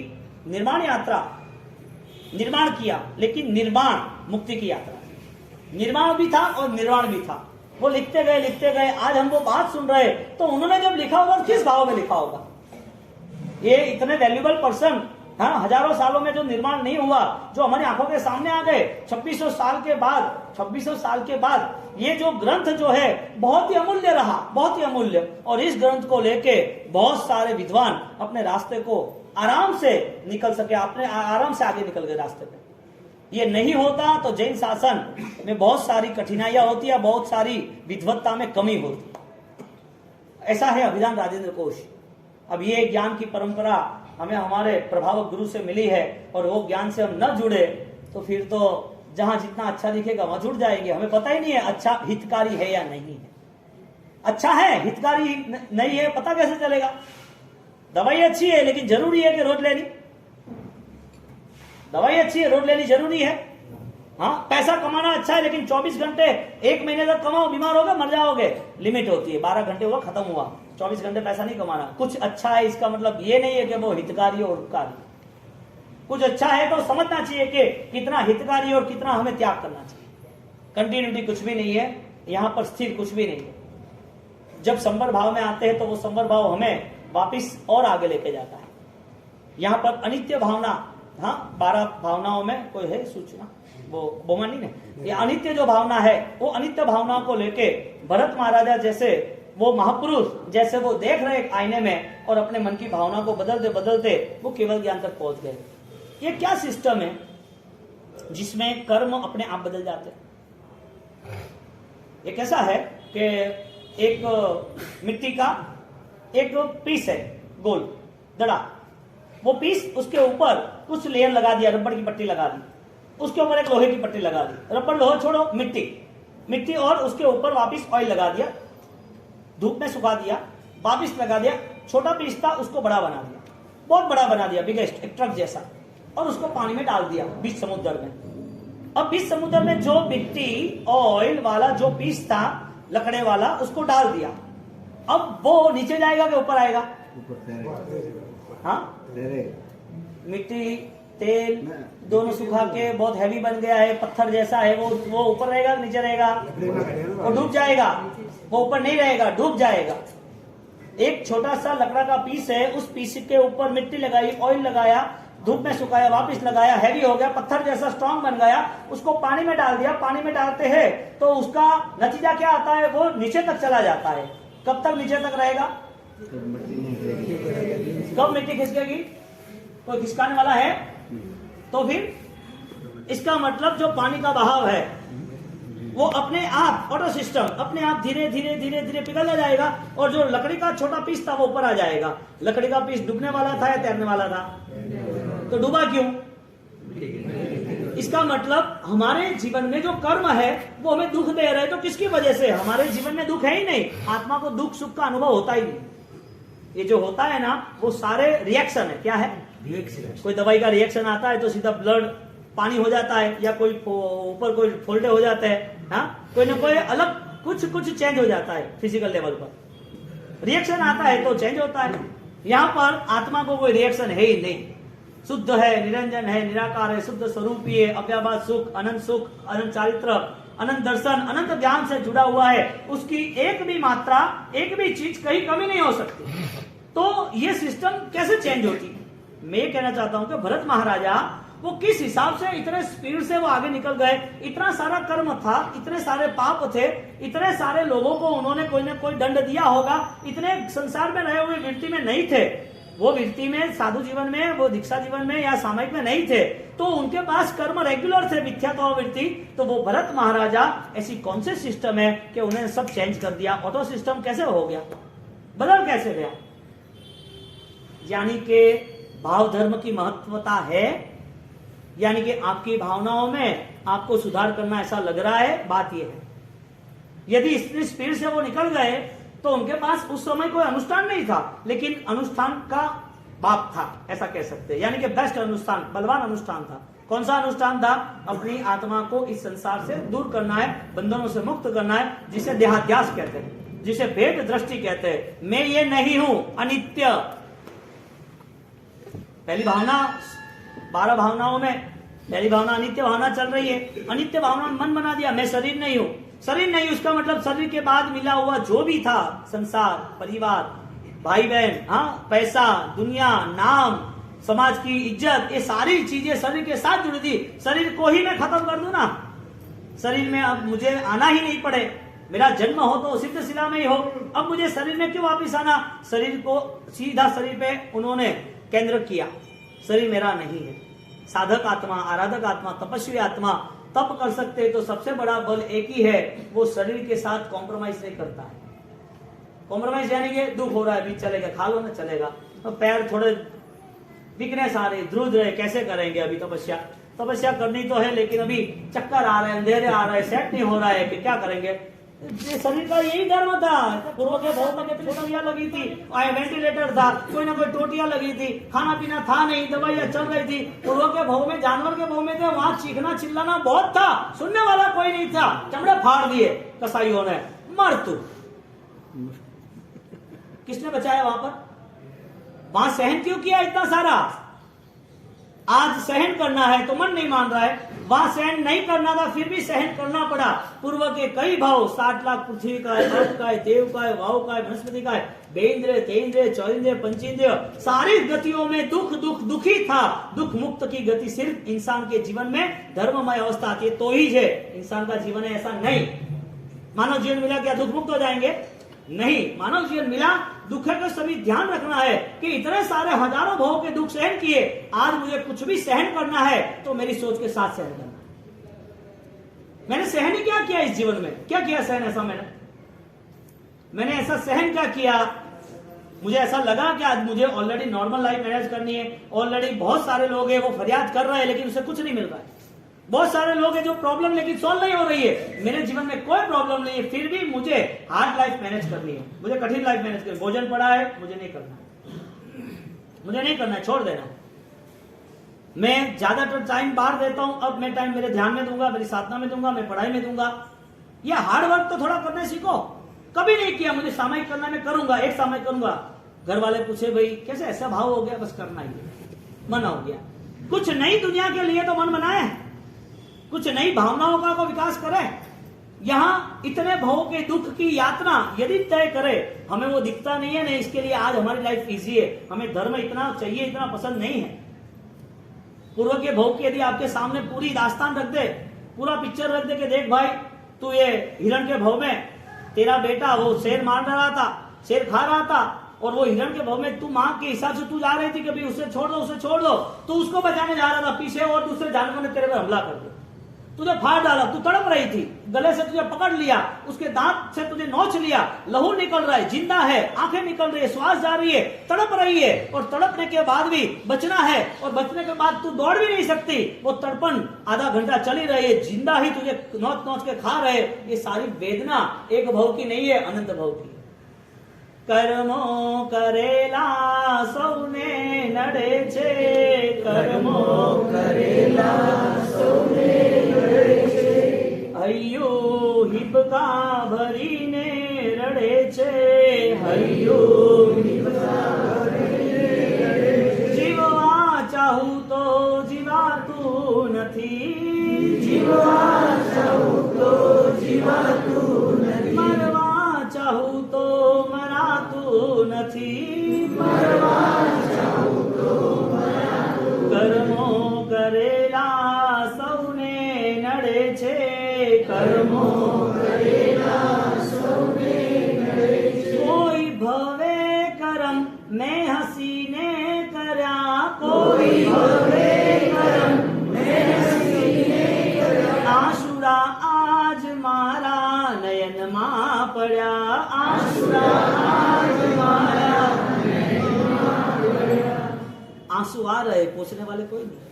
S1: निर्माण यात्रा, निर्माण किया, लेकिन निर्माण मुक्ति की यात्रा, निर्माण भी था और निर्वाण भी था। वो लिखते गए। आज हम वो बात सुन रहे, तो उन्होंने जब लिखा होगा तो किस भाव में लिखा होगा? ये इतने वैल्यूबल पर्सन, हाँ, हजारों सालों में जो निर्माण नहीं हुआ, जो हमारी आंखों के सामने आ गए 2600 साल के बाद ये जो ग्रंथ जो है बहुत ही अमूल्य रहा, बहुत ही अमूल्य। और इस ग्रंथ को लेके बहुत सारे विद्वान अपने रास्ते को आराम से निकल सके, अपने आराम से आगे निकल गए रास्ते पे। ये नहीं होता तो जैन शासन में बहुत सारी कठिनाइयां होती है, बहुत सारी विद्वत्ता में कमी होती। ऐसा है अभिधान राजेंद्र कोश। अब ये ज्ञान की परंपरा हमें हमारे प्रभावक गुरु से मिली है और वो ज्ञान से हम न जुड़े तो फिर तो जहां जितना अच्छा दिखेगा वहां जुड़ जाएंगे। हमें पता ही नहीं है अच्छा हितकारी है या नहीं है। अच्छा है, हितकारी नहीं है, पता कैसे चलेगा? दवाई अच्छी है लेकिन जरूरी है कि रोज लेनी? दवाई अच्छी है, रोज लेनी जरूरी है? हाँ, पैसा कमाना अच्छा है लेकिन 24 घंटे 1 महीने तक कमाओ, बीमार हो गए मर जाओगे, लिमिट होती है। 12 घंटे हुआ खत्म हुआ, 24 घंटे पैसा नहीं कमाना। कुछ अच्छा है इसका मतलब ये नहीं है कि वो हितकारी और उपकारी। कुछ अच्छा है तो समझना चाहिए कि कितना हितकारी और कितना हमें त्याग करना चाहिए। कंटिन्यूटी कुछ भी नहीं है यहाँ पर, स्थिर कुछ भी नहीं है। जब संवर भाव में आते हैं तो वो संवर भाव हमें वापिस और आगे लेके जाता है। यहाँ पर अनित्य भावना, हाँ, 12 भावनाओं में कोई है सूचना, वो बोमानी ने, ये अनित्य जो भावना है वो अनित्य भावना को लेके भरत महाराजा जैसे वो महापुरुष जैसे वो देख रहे एक आईने में और अपने मन की भावना को बदलते बदलते वो केवल ज्ञान तक पहुंच गए। ये क्या सिस्टम है जिसमें कर्म अपने आप बदल जाते हैं? ये कैसा है कि एक मिट्टी का एक पीस है, गोल दड़ा, वो पीस उसके ऊपर कुछ लेयर लगा दिया, रबड़ की पट्टी लगा दी, उसके ऊपर एक लोहे की पट्टी लगा दी, रबड़ लोहा छोड़ो, मिट्टी और उसके ऊपर वापिस ऑयल लगा दिया, धूप में सुखा दिया, वापिस लगा दिया। छोटा पीस था उसको बड़ा बना दिया, बहुत बड़ा बना दिया, बिगेस्ट, एक ट्रक जैसा, और उसको पानी में डाल दिया बीच समुद्र में। अब बीच समुद्र में जो मिट्टी ऑयल वाला जो पीस था लकड़े वाला उसको डाल दिया। अब वो नीचे जाएगा कि ऊपर आएगा? हाँ, मिट्टी तेल दोनों सुखा के बहुत हैवी बन गया है, पत्थर जैसा है, वो ऊपर रहेगा नीचे रहेगा? वो डूब जाएगा, वो ऊपर नहीं रहेगा, डूब जाएगा। एक छोटा सा लकड़ा का पीस है, उस पीस के ऊपर मिट्टी लगाई, ऑयल लगाया, धूप में सुखाया, वापस लगाया, हैवी हो गया, पत्थर जैसा स्ट्रांग बन गया, उसको पानी में डाल दिया। पानी में डालते हैं तो उसका नतीजा क्या आता है? वो नीचे तक चला जाता है। कब तक नीचे तक रहेगा? कब मिट्टी खिसकेगी? कोई खिसकाने वाला है? तो फिर इसका मतलब जो पानी का बहाव है वो अपने आप, ऑटो सिस्टम अपने आप धीरे धीरे धीरे धीरे पिघलता जाएगा और जो लकड़ी का छोटा पीस था वो ऊपर आ जाएगा। लकड़ी का पीस डूबने वाला था या तैरने वाला था? तो डूबा क्यों? इसका मतलब हमारे जीवन में जो कर्म है वो हमें दुख दे रहे हैं, तो किसकी वजह से? हमारे जीवन में दुख है ही नहीं, आत्मा को दुख सुख का अनुभव होता ही नहीं। ये जो होता है ना वो सारे रिएक्शन है। क्या है? कोई दवाई का रिएक्शन आता है तो सीधा ब्लड पानी हो जाता है, या कोई ऊपर कोई फोल्डे हो जाते हैं, हाँ, कोई ना कोई अलग कुछ चेंज हो जाता है फिजिकल लेवल पर। रिएक्शन आता है तो चेंज होता है। यहाँ पर आत्मा को कोई रिएक्शन है ही नहीं, शुद्ध है, निरंजन है, निराकार है, शुद्ध स्वरूप ही है, अव्याभास सुख, अनंत चारित्र, अनंत दर्शन, अनंत ज्ञान से जुड़ा हुआ है। उसकी एक भी मात्रा, एक भी चीज कहीं कमी नहीं हो सकती। तो ये सिस्टम कैसे चेंज होती? मैं ये कहना चाहता हूं कि भरत महाराजा वो किस हिसाब से इतने स्पीड से वो आगे निकल गए। इतना सारा कर्म था, इतने सारे पाप थे, इतने सारे लोगों को उन्होंने कोई ना कोई दंड दिया होगा, इतने संसार में रहे हुए व्यक्ति में नहीं थे, वो वृत्ति में, साधु जीवन में, वो दीक्षा जीवन में या सामयिक में नहीं थे, तो उनके पास कर्म रेगुलर थे, मिथ्या तो वृत्ति। तो वो भरत महाराजा ऐसी कौन से सिस्टम है कि उन्हें सब चेंज कर दिया? ऑटो सिस्टम कैसे हो गया, बदल कैसे गया? यानी कि भाव धर्म की महत्वता है, यानी कि आपकी भावनाओं में आपको सुधार करना ऐसा लग रहा है। बात यह है, यदि इतनी स्पीड से वो निकल गए तो उनके पास उस समय कोई अनुष्ठान नहीं था, लेकिन अनुष्ठान का बाप था, ऐसा कह सकते हैं। यानी कि बेस्ट अनुष्ठान, बलवान अनुष्ठान था। कौन सा अनुष्ठान था? अपनी आत्मा को इस संसार से दूर करना है, बंधनों से मुक्त करना है, जिसे देहाध्यास कहते हैं, जिसे भेद दृष्टि कहते हैं। मैं ये नहीं हूं, अनित्य। पहली भावना, 12 भावनाओं में पहली भावना अनित्य भावना चल रही है। अनित्य भावना मन बना दिया, मैं शरीर नहीं हूं। शरीर नहीं, उसका मतलब शरीर के बाद मिला हुआ जो भी था, संसार, परिवार, भाई बहन, हाँ, पैसा, दुनिया, नाम, समाज की इज्जत, ये सारी चीजें शरीर के साथ जुड़ी थी। शरीर को ही मैं खत्म कर दूं ना, शरीर में अब मुझे आना ही नहीं पड़े, मेरा जन्म हो तो सिद्ध शिला में ही हो, अब मुझे शरीर में क्यों वापिस आना? शरीर को सीधा शरीर पे उन्होंने केंद्र किया। शरीर मेरा नहीं है। साधक आत्मा, आराधक आत्मा, तपस्वी आत्मा तप कर सकते हैं तो सबसे बड़ा बल एक ही है, वो शरीर के साथ कॉम्प्रोमाइज नहीं करता है। कॉम्प्रोमाइज यानी कि दुख हो रहा है, भी चलेगा, खा लो ना, चलेगा। तो पैर थोड़े वीकनेस आ रही, ध्रुव रहे, कैसे करेंगे? अभी तपस्या करनी तो है, लेकिन अभी चक्कर आ रहे हैं, अंधेरे आ रहे हैं, सेट नहीं हो रहा है, कि क्या करेंगे? शरीर का यही धर्म था। पूर्व के बहुत लगे थे, टोटियां लगी थी, वेंटिलेटर था, कोई ना कोई टोटियां लगी थी, खाना पीना था नहीं, दवाइयां चल रही थी। पूर्व के भाव में, जानवर के भाव में थे, वहां चीखना चिल्लाना बहुत था, सुनने वाला कोई नहीं था। चमड़े फाड़ दिए कसाईयों ने, मर तू। किसने बचाया वहां पर? वहां सहन क्यों किया इतना सारा? आज सहन करना है तो मन नहीं मान रहा है, वहां सहन नहीं करना था फिर भी सहन करना पड़ा। पूर्व के कई भाव, 60 लाख पृथ्वी का है, अर्थ का है, देव का है, वाव का है, वनस्पति का है, बेंद्रिय, तेंद्रिय, चौंद्रिय, पंचेंद्रिय, सारी गतियों में दुखी था। दुख मुक्त की गति सिर्फ इंसान के जीवन में धर्ममय अवस्था आती है तो ही है। इंसान का जीवन है ऐसा नहीं। मानव जीवन मिला क्या दुख मुक्त हो जाएंगे? नहीं, मानव जीवन मिला, दुख का सभी ध्यान रखना है कि इतने सारे हजारों भाव के दुख सहन किए, आज मुझे कुछ भी सहन करना है तो मेरी सोच के साथ सहन करना। मैंने सहन ही क्या किया इस जीवन में? क्या किया सहन ऐसा? मैंने ऐसा सहन क्या किया? मुझे ऐसा लगा कि आज मुझे ऑलरेडी नॉर्मल लाइफ मैनेज करनी है। ऑलरेडी बहुत सारे लोग हैं, वो फरियाद कर रहे हैं लेकिन उसे कुछ नहीं मिल रहा है। बहुत सारे लोग हैं जो प्रॉब्लम लेकिन सॉल्व नहीं हो रही है। मेरे जीवन में कोई प्रॉब्लम नहीं है, फिर भी मुझे हार्ड लाइफ मैनेज करनी है, मुझे कठिन लाइफ मैनेज करनी है। भोजन पड़ा है, मुझे नहीं करना है, मुझे नहीं करना है, छोड़ देना। मैं ज्यादातर टाइम बाहर देता हूं, अब मैं टाइम मेरे ध्यान में दूंगा, मेरी साधना में दूंगा, मैं पढ़ाई में दूंगा। यह हार्ड वर्क तो थोड़ा करना सीखो। कभी नहीं किया, मुझे सामयिक करना, मैं करूंगा, एक सामयिक करूंगा। घर वाले पूछे भाई कैसे ऐसा भाव हो गया? बस करना ही, मन हो गया। कुछ नई दुनिया के लिए तो मन बनाए, कुछ नई भावनाओं का को विकास करें। यहाँ इतने भावों के दुख की यात्रा यदि तय करे, हमें वो दिखता नहीं है, नहीं इसके लिए आज हमारी लाइफ इजी है, हमें धर्म इतना चाहिए, इतना पसंद नहीं है। पूर्व के भाव की यदि आपके सामने पूरी दास्तान रख दे, पूरा पिक्चर रख दे कि देख भाई तू ये हिरण के भाव में, तेरा बेटा वो शेर मार रहा था, शेर खा रहा था, और वो हिरण के भाव में तू मां के हिसाब से तू जा रही थी कि भाई उसे छोड़ दो, उसे छोड़ दो, तू उसको बचाने जा रहा था, पीछे और दूसरे जानवर ने तेरे पर हमला कर दिया, तुझे फाड़ डाला, तू तड़प रही थी, गले से तुझे पकड़ लिया, उसके दांत से तुझे नोच लिया, लहू निकल रहा है, जिंदा है, आंखें निकल रही है, श्वास जा रही है, तड़प रही है, और तड़पने के बाद भी बचना है, और बचने के बाद तू दौड़ भी नहीं सकती, वो तड़पन आधा घंटा चली रही है, जिंदा ही तुझे नोच नोच के खा रहे। ये सारी वेदना एक भाव की नहीं है, अनंत भाव की। कर्मो करेला सौने नडे छे, कर्मो करेला सौने नडे छे, हय्यो हिबका भरीने रडे छे, हय्यो हिबका भरीने रडे छे, जीववा चाहूं तो जीवाતું નથી, जीववा चाहूं तो जीवाતું નથી, मरवा चाहूं तो मराતું નથી, मरवा चाहूं तो मराતું, कर्मो करेला सौने नडे छे, कर्मो करेला सौने नडे छे, कोई भवे करम में हसीने आंसू आ रहे, पूछने वाले कोई नहीं।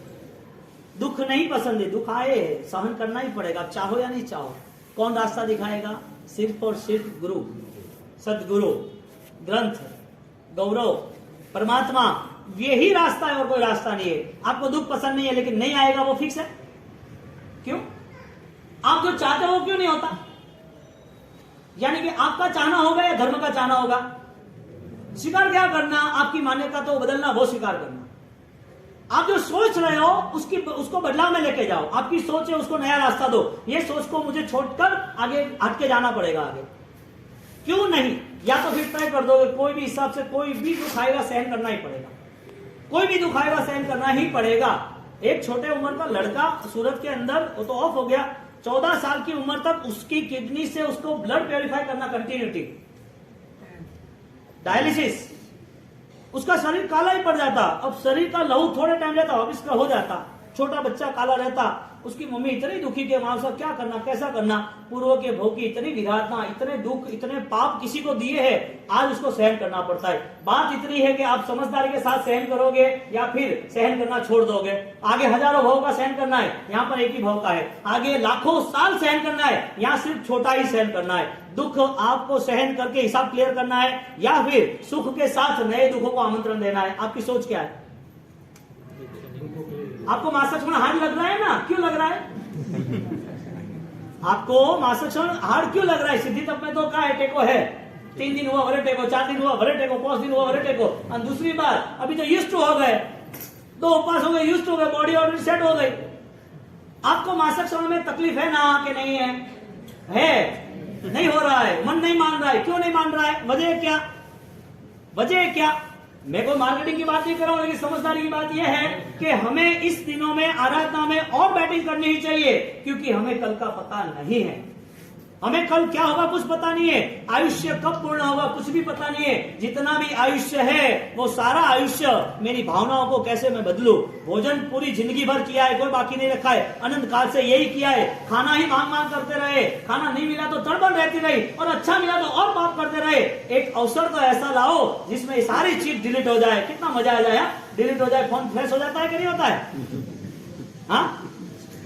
S1: दुख नहीं पसंद है, दुख आए सहन करना ही पड़ेगा, आप चाहो या नहीं चाहो। कौन रास्ता दिखाएगा? सिर्फ और सिर्फ गुरु, सदगुरु, ग्रंथ, गौरव, परमात्मा, यही रास्ता है और कोई रास्ता नहीं है। आपको दुख पसंद नहीं है लेकिन नहीं आएगा, वो फिक्स है। क्यों? आप जो चाहते हो वो क्यों नहीं होता? यानी कि आपका चाहना होगा या धर्म का चाहना होगा? स्वीकार क्या करना? आपकी मान्यता तो बदलना, वो स्वीकार करना। आप जो सोच रहे हो उसको बदलाव में लेके जाओ। आपकी सोच है, उसको नया रास्ता दो। ये सोच को मुझे छोड़कर आगे हट के जाना पड़ेगा आगे। क्यों नहीं? या तो फिर तय कर दोगे कोई भी हिसाब से, कोई भी दुख आएगा सहन करना ही पड़ेगा, कोई भी दुख आएगा सहन करना ही पड़ेगा। एक छोटे उम्र का लड़का सूरत के अंदर, वो तो ऑफ हो गया, 14 साल की उम्र तक उसकी किडनी से उसको ब्लड प्योरीफाई करना, कंटिन्यूटी डायलिसिस, उसका शरीर काला ही पड़ जाता। अब शरीर का लहू थोड़े टाइम रहता, वापिस का हो जाता, छोटा बच्चा काला रहता। उसकी मम्मी इतनी दुखी के वहां से क्या करना, कैसा करना, पूर्व के भोग की इतनी विराटना, इतने दुख, इतने पाप किसी को दिए हैं, आज उसको सहन करना पड़ता है। बात इतनी है कि आप समझदारी के साथ सहन करोगे या फिर सहन करना छोड़ दोगे। आगे हजारों भाव का सहन करना है, यहाँ पर एक ही भाव का है। आगे लाखों साल सहन करना है, यहाँ सिर्फ छोटा ही सहन करना है। दुख आपको सहन करके हिसाब क्लियर करना है या फिर सुख के साथ नए दुखों को आमंत्रण देना है? आपकी सोच क्या है? आपको मासक्षण हार्ड लग रहा है ना? क्यों लग रहा है? आपको मासक्षण हार्ड क्यों लग रहा है? सिद्धि तप में तो क्या है, टेको है, 3 दिन हुआ भरे टेको, 4 दिन हुआ भरे टेको, 5 दिन हुआ भरे टेको। और दूसरी बात, अभी तो यूज्ड टू हो गए, 2 उपवास हो गए, यूज्ड टू हो गए, बॉडी ऑलरेडी सेट हो गई। आपको मासक्षण में तकलीफ है ना कि नहीं है? है, नहीं हो रहा है, मन नहीं मान रहा है। क्यों नहीं मान रहा है? वजह क्या? वजह क्या? मैं कोई मार्केटिंग की बात नहीं कर रहा हूं, लेकिन समझदारी की बात यह है कि हमें इस दिनों में आराधना में और बैटिंग करनी ही चाहिए, क्योंकि हमें कल का पता नहीं है। हमें कल क्या होगा कुछ पता नहीं है, आयुष्य कब पूर्ण होगा कुछ भी पता नहीं है। जितना भी आयुष्य है वो सारा आयुष्य मेरी भावनाओं को कैसे मैं बदलूं। भोजन पूरी जिंदगी भर किया है, कोई बाकी नहीं रखा है, अनंत काल से यही किया है। खाना ही मांग मांग करते रहे, खाना नहीं मिला तो तड़बड़ रहती रही, और अच्छा मिला तो और पाप करते रहे। एक अवसर तो ऐसा लाओ जिसमें ये सारी चीज डिलीट हो जाए, कितना मजा आ जाए। डिलीट हो जाए, फोन फ्रेश हो जाता है कि नहीं होता है? हाँ,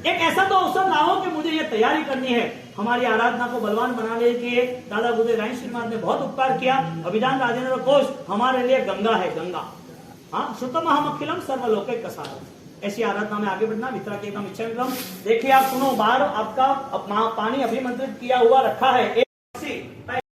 S1: एक ऐसा तो अवसर लाओ कि मुझे ये तैयारी करनी है। हमारी आराधना को बलवान बनाने के लिए दादा गुरुदेव राय श्रीमान ने बहुत उपकार किया। अभिधान राजेंद्र कोश हमारे लिए गंगा है, गंगा। हाँ, श्रुतम हम अखिलम सर्वलोके कसारम। ऐसी आराधना में आगे बढ़ना, मित्रा के कम इच्छा विक्रम। देखिए आप सुनो, बाहर आपका पानी अभिमंत्रित किया हुआ रखा है।